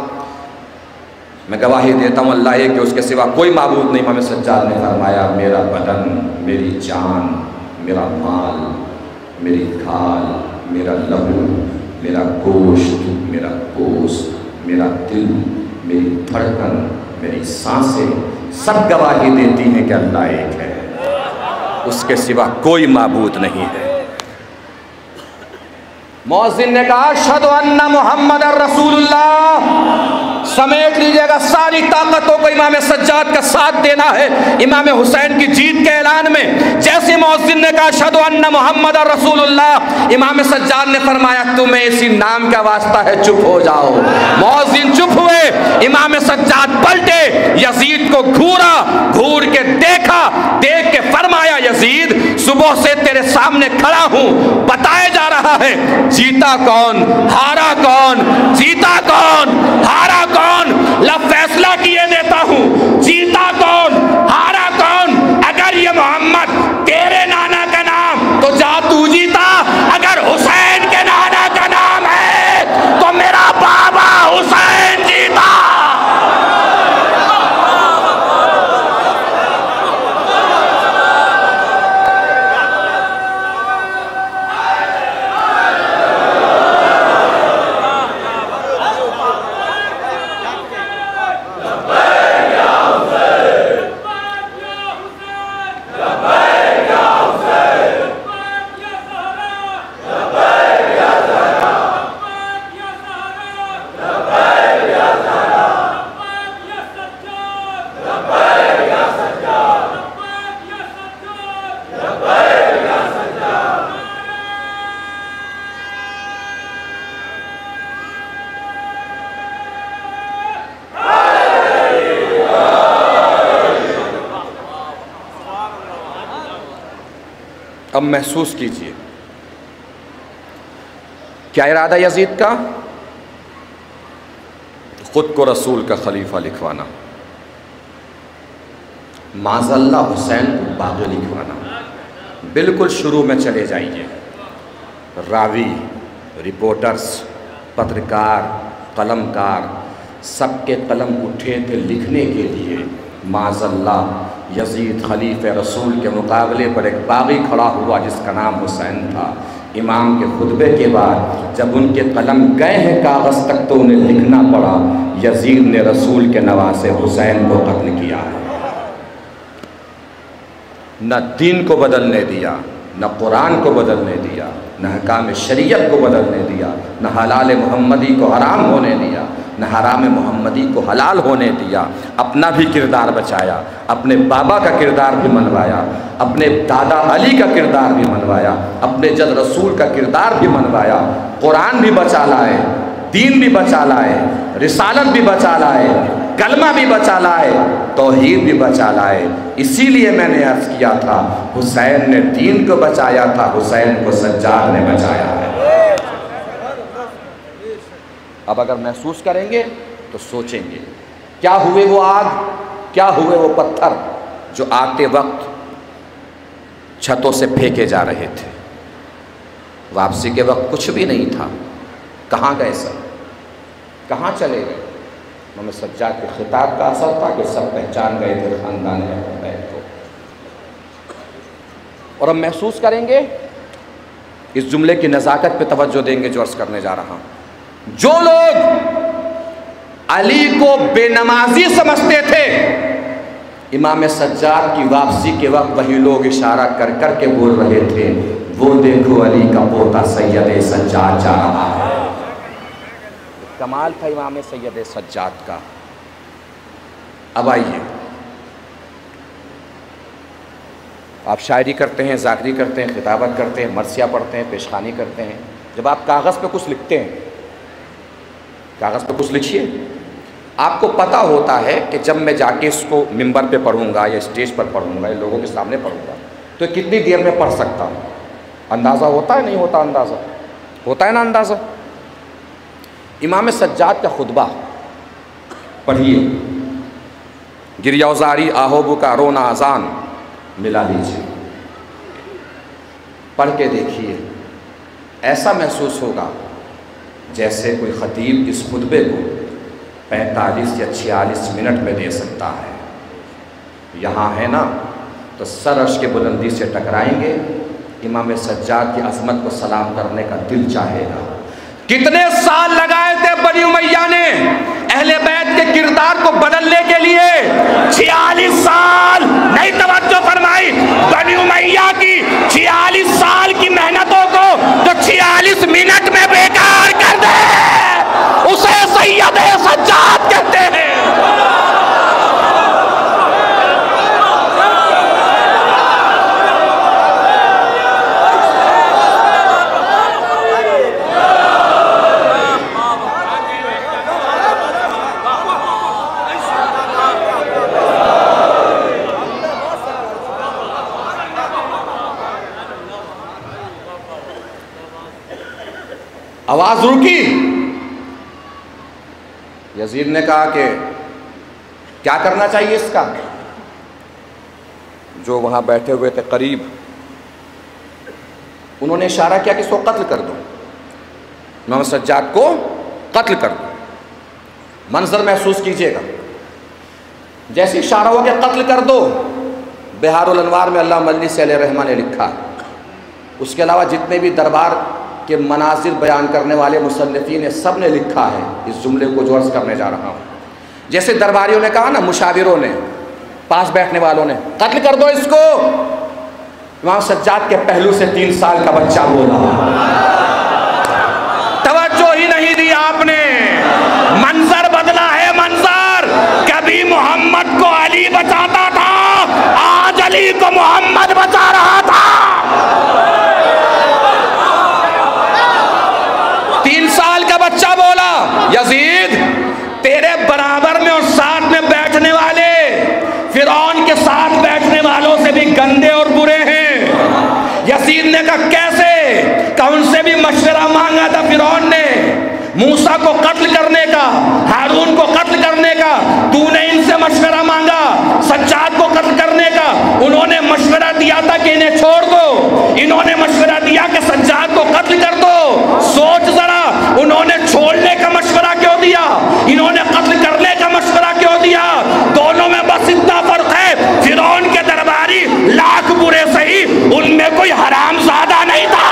میں گواہی دیتا ہوں اللہ ایک کہ اس کے سوا کوئی معبود نہیں۔ امام سجاد نے فرمایا میرا بدن، میری جان، میرا مال، میری کھال، میرا لہو، میرا گوشت، میرا گوشت، میرا دل، میری دھڑکن، میری سانسیں سب گواہی دیتی ہیں کہ اللہ ایک ہے، اس کے سوا کوئی معبود نہیں ہے۔ مؤذن نے کہا اشہد ان محمد رسول اللہ، سمیٹ لیجئے گا، ساری طاقتوں کو امام سجاد کا ساتھ دینا ہے امام حسین کی جیت کے اعلان میں۔ جیسے مؤذن نے کہا اشہد ان محمد رسول اللہ، امام سجاد نے فرمایا تمہیں اسی نام کا واسطہ ہے، چپ ہو جاؤ۔ مؤذن چپ ہوئے، امام سجاد پلٹے، یزید کو گھورا، گھور کے دیکھا، دیکھ کے فرمایا یزید صبح سے تیرے سامنے کھڑا ہوں، بتایا جا رہا ہے جیتا کون، ہارا کون، جیتا کون، ہارا کون، لب فیصلہ کیے دیتا ہوں، جیتا کون، ہارا کون۔ اگر یہ محمد تیرے نانا کا نام تو جا تو جیتا، اگر حسین کے نانا کا نام ہے تو میرا بابا حسین جیتا۔ اب محسوس کیجئے کیا ارادہ یزید کا؟ خود کو رسول کا خلیفہ لکھوانا، معاذ اللہ حسین کو باغی لکھوانا۔ بالکل شروع میں چلے جائیے، راوی، رپورٹرز، پترکار، قلمکار سب کے قلم اٹھے تھے لکھنے کے لیے معاذ اللہ یزید خلیفہ رسول کے مقابلے پر ایک باغی کھڑا ہوا جس کا نام حسین تھا۔ امام کے خطبے کے بعد جب ان کے قلم گئے ہیں کاغذ تک تو انہیں لکھنا پڑا، یزید نے رسول کے نواسے حسین کو قتل کیا ہے۔ نہ دین کو بدلنے دیا، نہ قرآن کو بدلنے دیا، نہ حکام شریعت کو بدلنے دیا، نہ حلال محمدی کو حرام ہونے دیا، نہ حرام محمدی کو حلال ہونے دیا۔ اپنا بھی کردار بچایا، اپنے بابا کا کردار بھی منوایا، اپنے دادا علی کا کردار بھی منوایا، اپنے جد رسول کا کردار بھی منوایا۔ قرآن بھی بچا لائے، دین بھی بچا لائے، رسالت بھی بچا لائے، کلمہ بھی بچا لائے، توحید بھی بچا لائے۔ اسی لیے میں نے عرض کیا تھا حسین نے دین کو بچایا تھا، حسین کو سجاد نے بچایا ہے۔ اب اگر محسوس کریں گے تو سوچیں گے کیا ہوئے وہ آگ، کیا ہوئے وہ پتھر جو آتے وقت چھتوں سے پھینکے جا رہے تھے، واپسی کے وقت کچھ بھی نہیں تھا۔ کہاں گئے سب، کہاں چلے گئے؟ محمد سجاد کے خطاب کا اثر تھا کہ سب پہچان گئے تھے خاندان اہل بیت کو۔ اور ہم محسوس کریں گے، اس جملے کی نزاکت پہ توجہ دیں گے جو عرض کرنے جا رہا ہوں۔ جو لوگ علی کو بے نمازی سمجھتے تھے، امام سجاد کی واپسی کے وقت وہی لوگ اشارہ کر کر کے بول رہے تھے وہ دیکھو علی کا پوتا سید سجاد جا رہا ہے۔ کمال تھا امام سید سجاد کا۔ اب آئیے، آپ شاعری کرتے ہیں، ذاکری کرتے ہیں، خطابت کرتے ہیں، مرثیہ پڑھتے ہیں، پیشخوانی کرتے ہیں۔ جب آپ کاغذ پہ کچھ لکھتے ہیں، کاغذ پہ کچھ لکھیے، آپ کو پتہ ہوتا ہے کہ جب میں جا کے اس کو ممبر پہ پڑھوں گا یا اسٹیج پر پڑھوں گا یا لوگوں کے سامنے پڑھوں گا تو کتنی دیر میں پڑھ سکتا ہوں۔ اندازہ ہوتا ہے نہیں ہوتا؟ اندازہ ہوتا ہے نا اندازہ۔ امام سجاد کا خطبہ پڑھیے، گریہ وزاری آہو کا رونا اذان ملا لیجیے، پڑھ کے دیکھیے، ایسا محسوس ہوگا جیسے کوئی خطیب اس خطبے کو 45 یا 46 منٹ میں دے سکتا ہے۔ یہاں ہے نا تو سر عرش کے بلندی سے ٹکرائیں گے، امام سجاد کی عظمت کو سلام کرنے کا دل چاہے گا۔ کتنے سال لگائے تھے بنی امیہ نے اہل بیت کے کردار کو بدلنے کے لیے؟ 46 سال! نہیں توجہ فرمائی؟ بنی امیہ کی 46 سال کی محنتوں کو جو 46 منٹ میں بیکار کر دے اسے سید سجاد کہتے ہیں۔ آواز رکی، یزید نے کہا کہ کیا کرنا چاہیے اس کا؟ جو وہاں بیٹھے ہوئے تھے قریب، انہوں نے اشارہ کیا کہ اس کو قتل کر دو، امام سجاد کو قتل کر دو۔ منظر محسوس کیجئے گا، جیسے اشارہ ہو کہ قتل کر دو، بہار الانوار میں علامہ مجلسی علیہ رحمہ نے لکھا، اس کے علاوہ جتنے بھی دربار کہ مناظر بیان کرنے والے مصنفین نے سب نے لکھا ہے اس جملے کو جو عرض کرنے جا رہا ہوں۔ جیسے درباریوں نے کہا نا، مشاوروں نے، پاس بیٹھنے والوں نے، قتل کر دو اس کو، امام سجاد کے پہلو سے 3 سال کا بچہ بولا۔ توجہ ہی نہیں دی آپ نے، منظر بدلا ہے منظر۔ کبھی محمد کو علی بچاتا تھا، آج علی کو محمد بچا رہا تھا۔ 3 سال کا بچہ بولا، یزید تیرے برابر میں اور ساتھ میں بیٹھنے والے فرعون کے ساتھ بیٹھنے والوں سے بھی گندے اور برے ہیں۔ یزید یزید نے کہا کیسے؟ کہ ان سے بھی مشورہ مانگا تھا فرعون نے، موسیٰ کو قتل کرنے کا، ہارون کو قتل کرنے کا، تو نے ان سے مشورہ مانگا سجاد کو قتل کرنے کا، انہوں نے مشورہ دیا تھا کہ انہیں چھوڑ دو، انہوں نے مشورہ دیا کہ سجاد کو قتل کر دو۔ سوچ ذرا، انہوں نے چھوڑنے کا مشورہ کیوں دیا، انہوں نے قتل کرنے کا مشورہ کیوں دیا؟ دونوں میں بس اتنا فرق ہے، فرعون کے درباری لاکھ برے صحیح، ان میں کوئی حرام زادہ نہیں تھا۔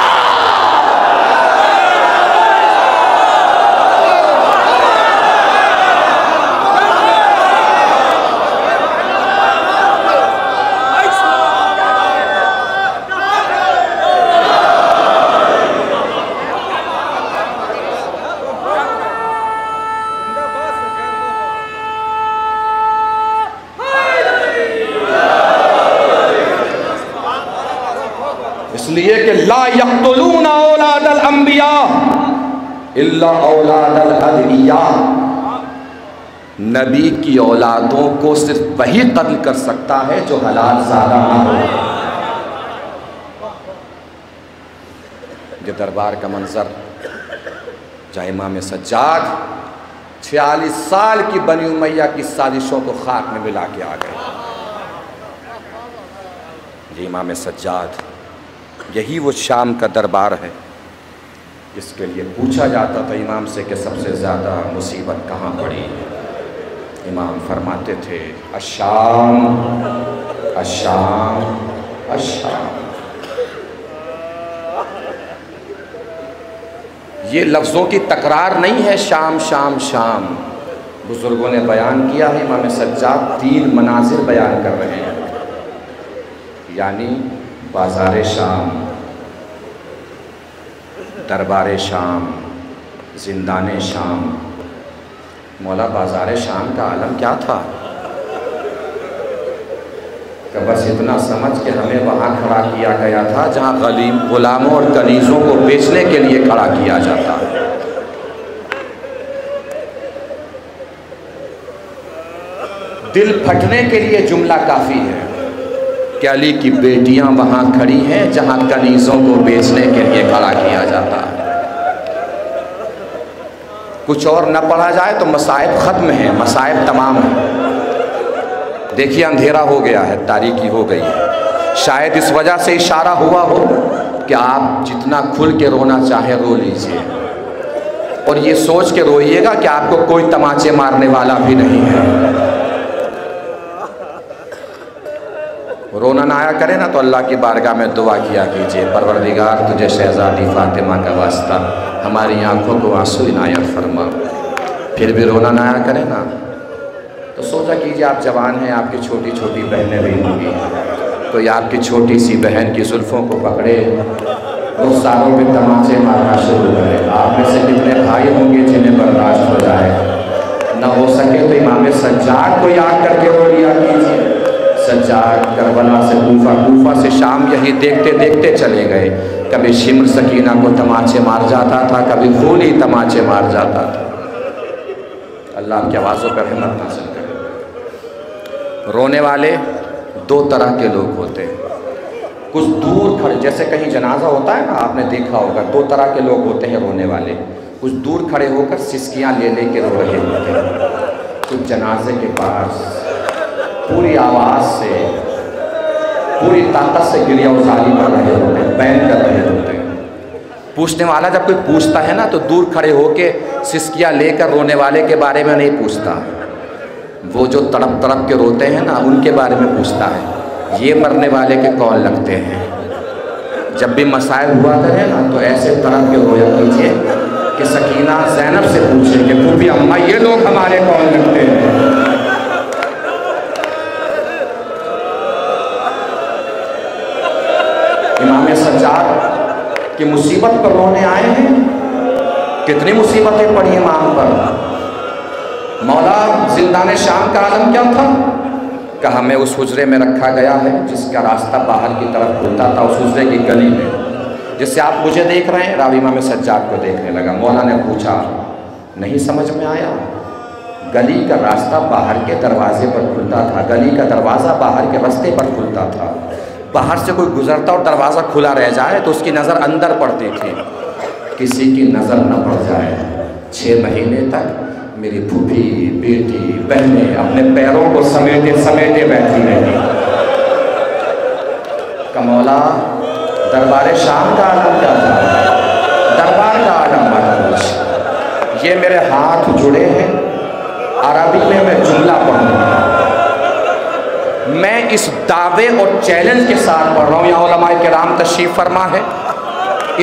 اس لیے کہ لا یقتلون اولاد الانبیاء الا اولاد الادعیاء، نبی کی اولادوں کو صرف وہی قتل کر سکتا ہے جو حلال زادہ نہ ہو۔ یہ دربار کا منظر جہاں امام سجاد 46 سال کی بنی امیہ کی سازشوں کو خاک میں ملا کے آ گئے۔ یہ امام سجاد، یہی وہ شام کا دربار ہے جس کے لیے پوچھا جاتا تھا امام سے کہ سب سے زیادہ مصیبت کہاں پڑی؟ امام فرماتے تھے الشام الشام الشام۔ یہ لفظوں کی تکرار نہیں ہے شام شام شام، بزرگوں نے بیان کیا ہے، امام سجاد 3 مناظر بیان کر رہے ہیں، یعنی بازار شام، دربار شام، زندان شام۔ مولا بازار شام کا عالم کیا تھا کہ بس اتنا سمجھ کہ ہمیں وہاں کھڑا کیا گیا تھا جہاں غلاموں اور کنیزوں کو بیچنے کے لیے کھڑا کیا جاتا۔ دل پھٹنے کے لیے جملہ کافی ہے کہ علی کی بیٹیاں وہاں کھڑی ہیں جہاں کنیزوں کو بیچنے کے لیے کھڑا کیا جاتا ہے۔ کچھ اور نہ پڑھا جائے تو مصائب ختم ہیں، مصائب تمام ہیں۔ دیکھیے اندھیرا ہو گیا ہے، تاریکی ہو گئی ہے، شاید اس وجہ سے اشارہ ہوا ہو کہ آپ جتنا کھل کے رونا چاہے رو لیجئے، اور یہ سوچ کے روئیے گا کہ آپ کو کوئی تماچے مارنے والا بھی نہیں ہے۔ رونا نہ آیا کرے نا تو اللہ کی بارگاہ میں دعا کیا کیجئے، پروردگار تجھے شہزادی فاطمہ کا واسطہ ہماری آنکھوں کو آنسو عنایت فرما۔ پھر بھی رونا نہ آیا کرے نا تو سوچا کیجئے آپ جوان ہیں، آپ کی چھوٹی چھوٹی بہنیں بھی ہوں گی، کوئی آپ کی چھوٹی سی بہن کی زلفوں کو پکڑے، رخساروں پہ تماچے مارنا شروع کرے۔ آپ میں سے کتنے بھائی ہوں گے جنہیں برداشت ہو جائے؟ نہ ہو سکے تو امام سجاد کو یاد کر کے رو لیا کیجئے۔ سجاد کربلا سے کوفہ، کوفہ سے شام، یہی دیکھتے دیکھتے چلے گئے۔ کبھی شمر سکینہ کو تماچے مار جاتا تھا، کبھی پھول ہی تماچے مار جاتا تھا۔ اللہ آپ کی آوازوں پر رحمت نازل کرے۔ رونے والے 2 طرح کے لوگ ہوتے ہیں، کچھ دور کھڑے، جیسے کہیں جنازہ ہوتا ہے نا، آپ نے دیکھا ہوگا 2 طرح کے لوگ ہوتے ہیں رونے والے، کچھ دور کھڑے ہو کر سسکیاں لے لے کے رو رہے ہوتے ہیں، کچھ جنازے کے پاس پوری آواز سے، پوری طاقت سے گریہ وزاری کر رہے ہوتے ہیں، بین کر رہے ہوتے ہیں۔ پوچھنے والا جب کوئی پوچھتا ہے نا تو دور کھڑے ہو کے سسکیاں لے کر رونے والے کے بارے میں نہیں پوچھتا، وہ جو تڑپ تڑپ کے روتے ہیں نا ان کے بارے میں پوچھتا ہے، یہ مرنے والے کے کون لگتے ہیں۔ جب بھی مسائل ہوا کرے نا تو ایسے تڑپ کے رویا کیجئے کہ سکینہ زینب سے پوچھے کہ پھوپھی اماں یہ لوگ ہمارے کون لگتے ہیں۔ امام سجاد کی مصیبت پر رونے آئے ہیں، کتنی مصیبتیں پڑی امام پر۔ مولا زندان شام کا عالم کیا تھا کہ ہمیں اس حجرے میں رکھا گیا ہے جس کا راستہ باہر کی طرف کھلتا تھا، اس حجرے کی گلی میں، جس سے آپ مجھے دیکھ رہے ہیں، راوی امام سجاد کو دیکھنے لگا۔ مولا نے پوچھا نہیں سمجھ میں آیا؟ گلی کا راستہ باہر کے دروازے پر کھلتا تھا، گلی کا دروازہ باہر کے راستے پر کھلتا تھا، باہر سے کوئی گزرتا اور دروازہ کھلا رہ جائے تو اس کی نظر اندر پڑتی تھی، کسی کی نظر نہ پڑ جائے۔ 6 مہینے تک میری پھوپھی، بیٹی، بہنیں اپنے پیروں کو سمیٹے سمیٹے بیٹھی رہی۔ کہ مولا دربار شام کا عالم کیا تھا، دربار کا عالم مت پوچھ۔ یہ میرے ہاتھ جڑے ہیں، عربی میں جملہ پڑھوں گا، میں اس دعوے اور چیلنج کے ساتھ پڑھ رہا ہوں۔ یہاں علماء کرام تشریف فرما ہے،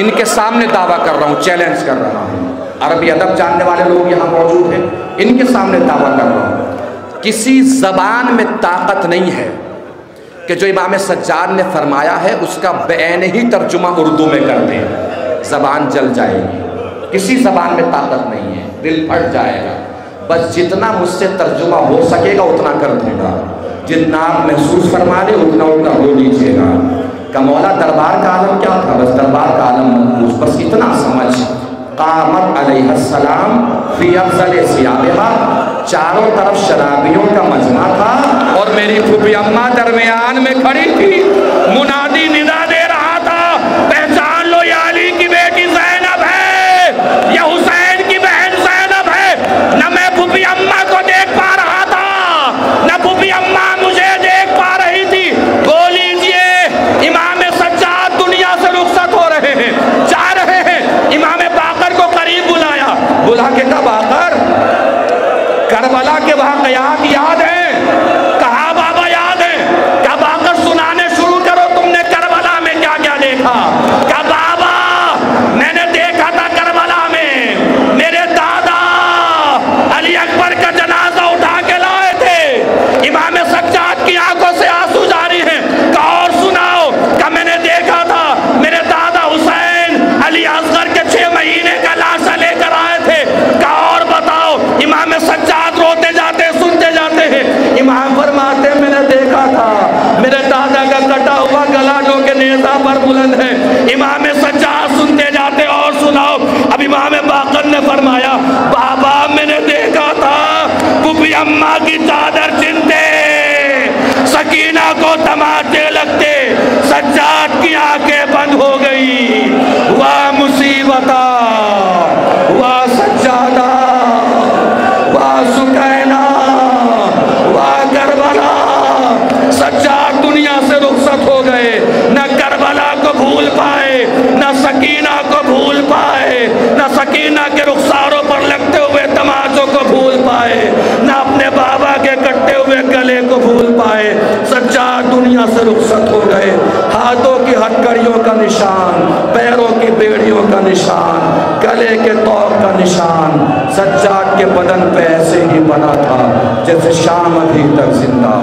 ان کے سامنے دعویٰ کر رہا ہوں، چیلنج کر رہا ہوں۔ عربی ادب جاننے والے لوگ یہاں موجود ہیں، ان کے سامنے دعویٰ کر رہا ہوں۔ کسی زبان میں طاقت نہیں ہے کہ جو امام سجاد نے فرمایا ہے اس کا بعین ہی ترجمہ اردو میں کر دیں، زبان جل جائے گی۔ کسی زبان میں طاقت نہیں ہے، دل پھٹ جائے گا۔ بس جتنا مجھ سے ترجمہ ہو سکے گا اتنا کر دوں گا، جتنا آپ محسوس فرما دیں اتنا ہو لیجیے گا۔ کہ مولا دربار کا عالم کیا تھا، بس دربار کا عالم منقوص، بس اتنا سمجھ۔ قامت علیہ السلام فی افضل ثیابہا، چاروں طرف شرابیوں کا مجمع تھا اور میری پھوپھی اماں درمیان میں کھڑی تھی۔ منادی ندا دے رہا تھا، پہچان لو یہ علی کی بیٹی زینب ہے، یہ حسین کی بہن زینب ہے۔ نہ میں پھوپھی اماں کو دیکھ پا رہا تھا، نہ پھوپھی اماں مجھے دیکھ پا رہی تھی۔ بولیجئے امام سجاد دنیا سے رخصت ہو رہے ہیں، جا رہے ہیں۔ امام باقر کو قریب بلایا، بلا کے کہا باقر کربلا کے واقعات یاد ہیں؟ کہا بابا یاد ہیں۔ کہا باقر سنانے شروع کرو، تم نے کربلا میں کیا کیا دیکھا؟ کہا بابا میں نے دیکھا تھا کربلا میں میرے دادا علی اکبر کا جنازہ اٹھا کے لائے تھے، امام سجاد کی آنکھوں سے آنسو جاری ہیں۔ کہا اور سناؤ؟ کہا میں نے دیکھا تھا میرے دادا حسین علی اصغر کے 6 مہینے کا لاشا لے کر آئے تھے۔ کہا اور بتاؤ؟ امام سجاد روتے جاتے سنتے جاتے ہیں۔ امام فرماتے میں نے دیکھا تھا میرے دادا کا کٹا ہوا گلا جو کہ نیزہ پر بلند ہے۔ امام سجاد سنتے جاتے اور سناؤ؟ اب امام باقر نے فرمایا بابا میں نے دیکھا تھا پھوپھی اماں کی چادر چنتے، سکینہ کو تماچے لگتے، سجاد کی آنکھیں بند ہو گئی۔ واہ مصیبتہ، واہ سجادہ، واہ سکینہ، واہ کربلا۔ سجاد دنیا سے رخصت ہو گئے، نہ کربلا کو بھول پائے، نہ سکینہ کو بھول پائے، نہ سکینہ کے رخساروں پر لگتے ہوئے تماچوں کو بھول پائے، نہ اپنے بابا کے کٹے ہوئے گلے کو بھول پائے۔ سجاد دنیا سے رخصت ہو گئے، ہاتھوں کی ہتھکڑیوں کا نشان، پیروں کی بیڑیوں کا نشان، گلے کے طوق کا نشان سجاد کے بدن پہ ایسے ہی بنا تھا جیسے شام ابھی تک زندہ۔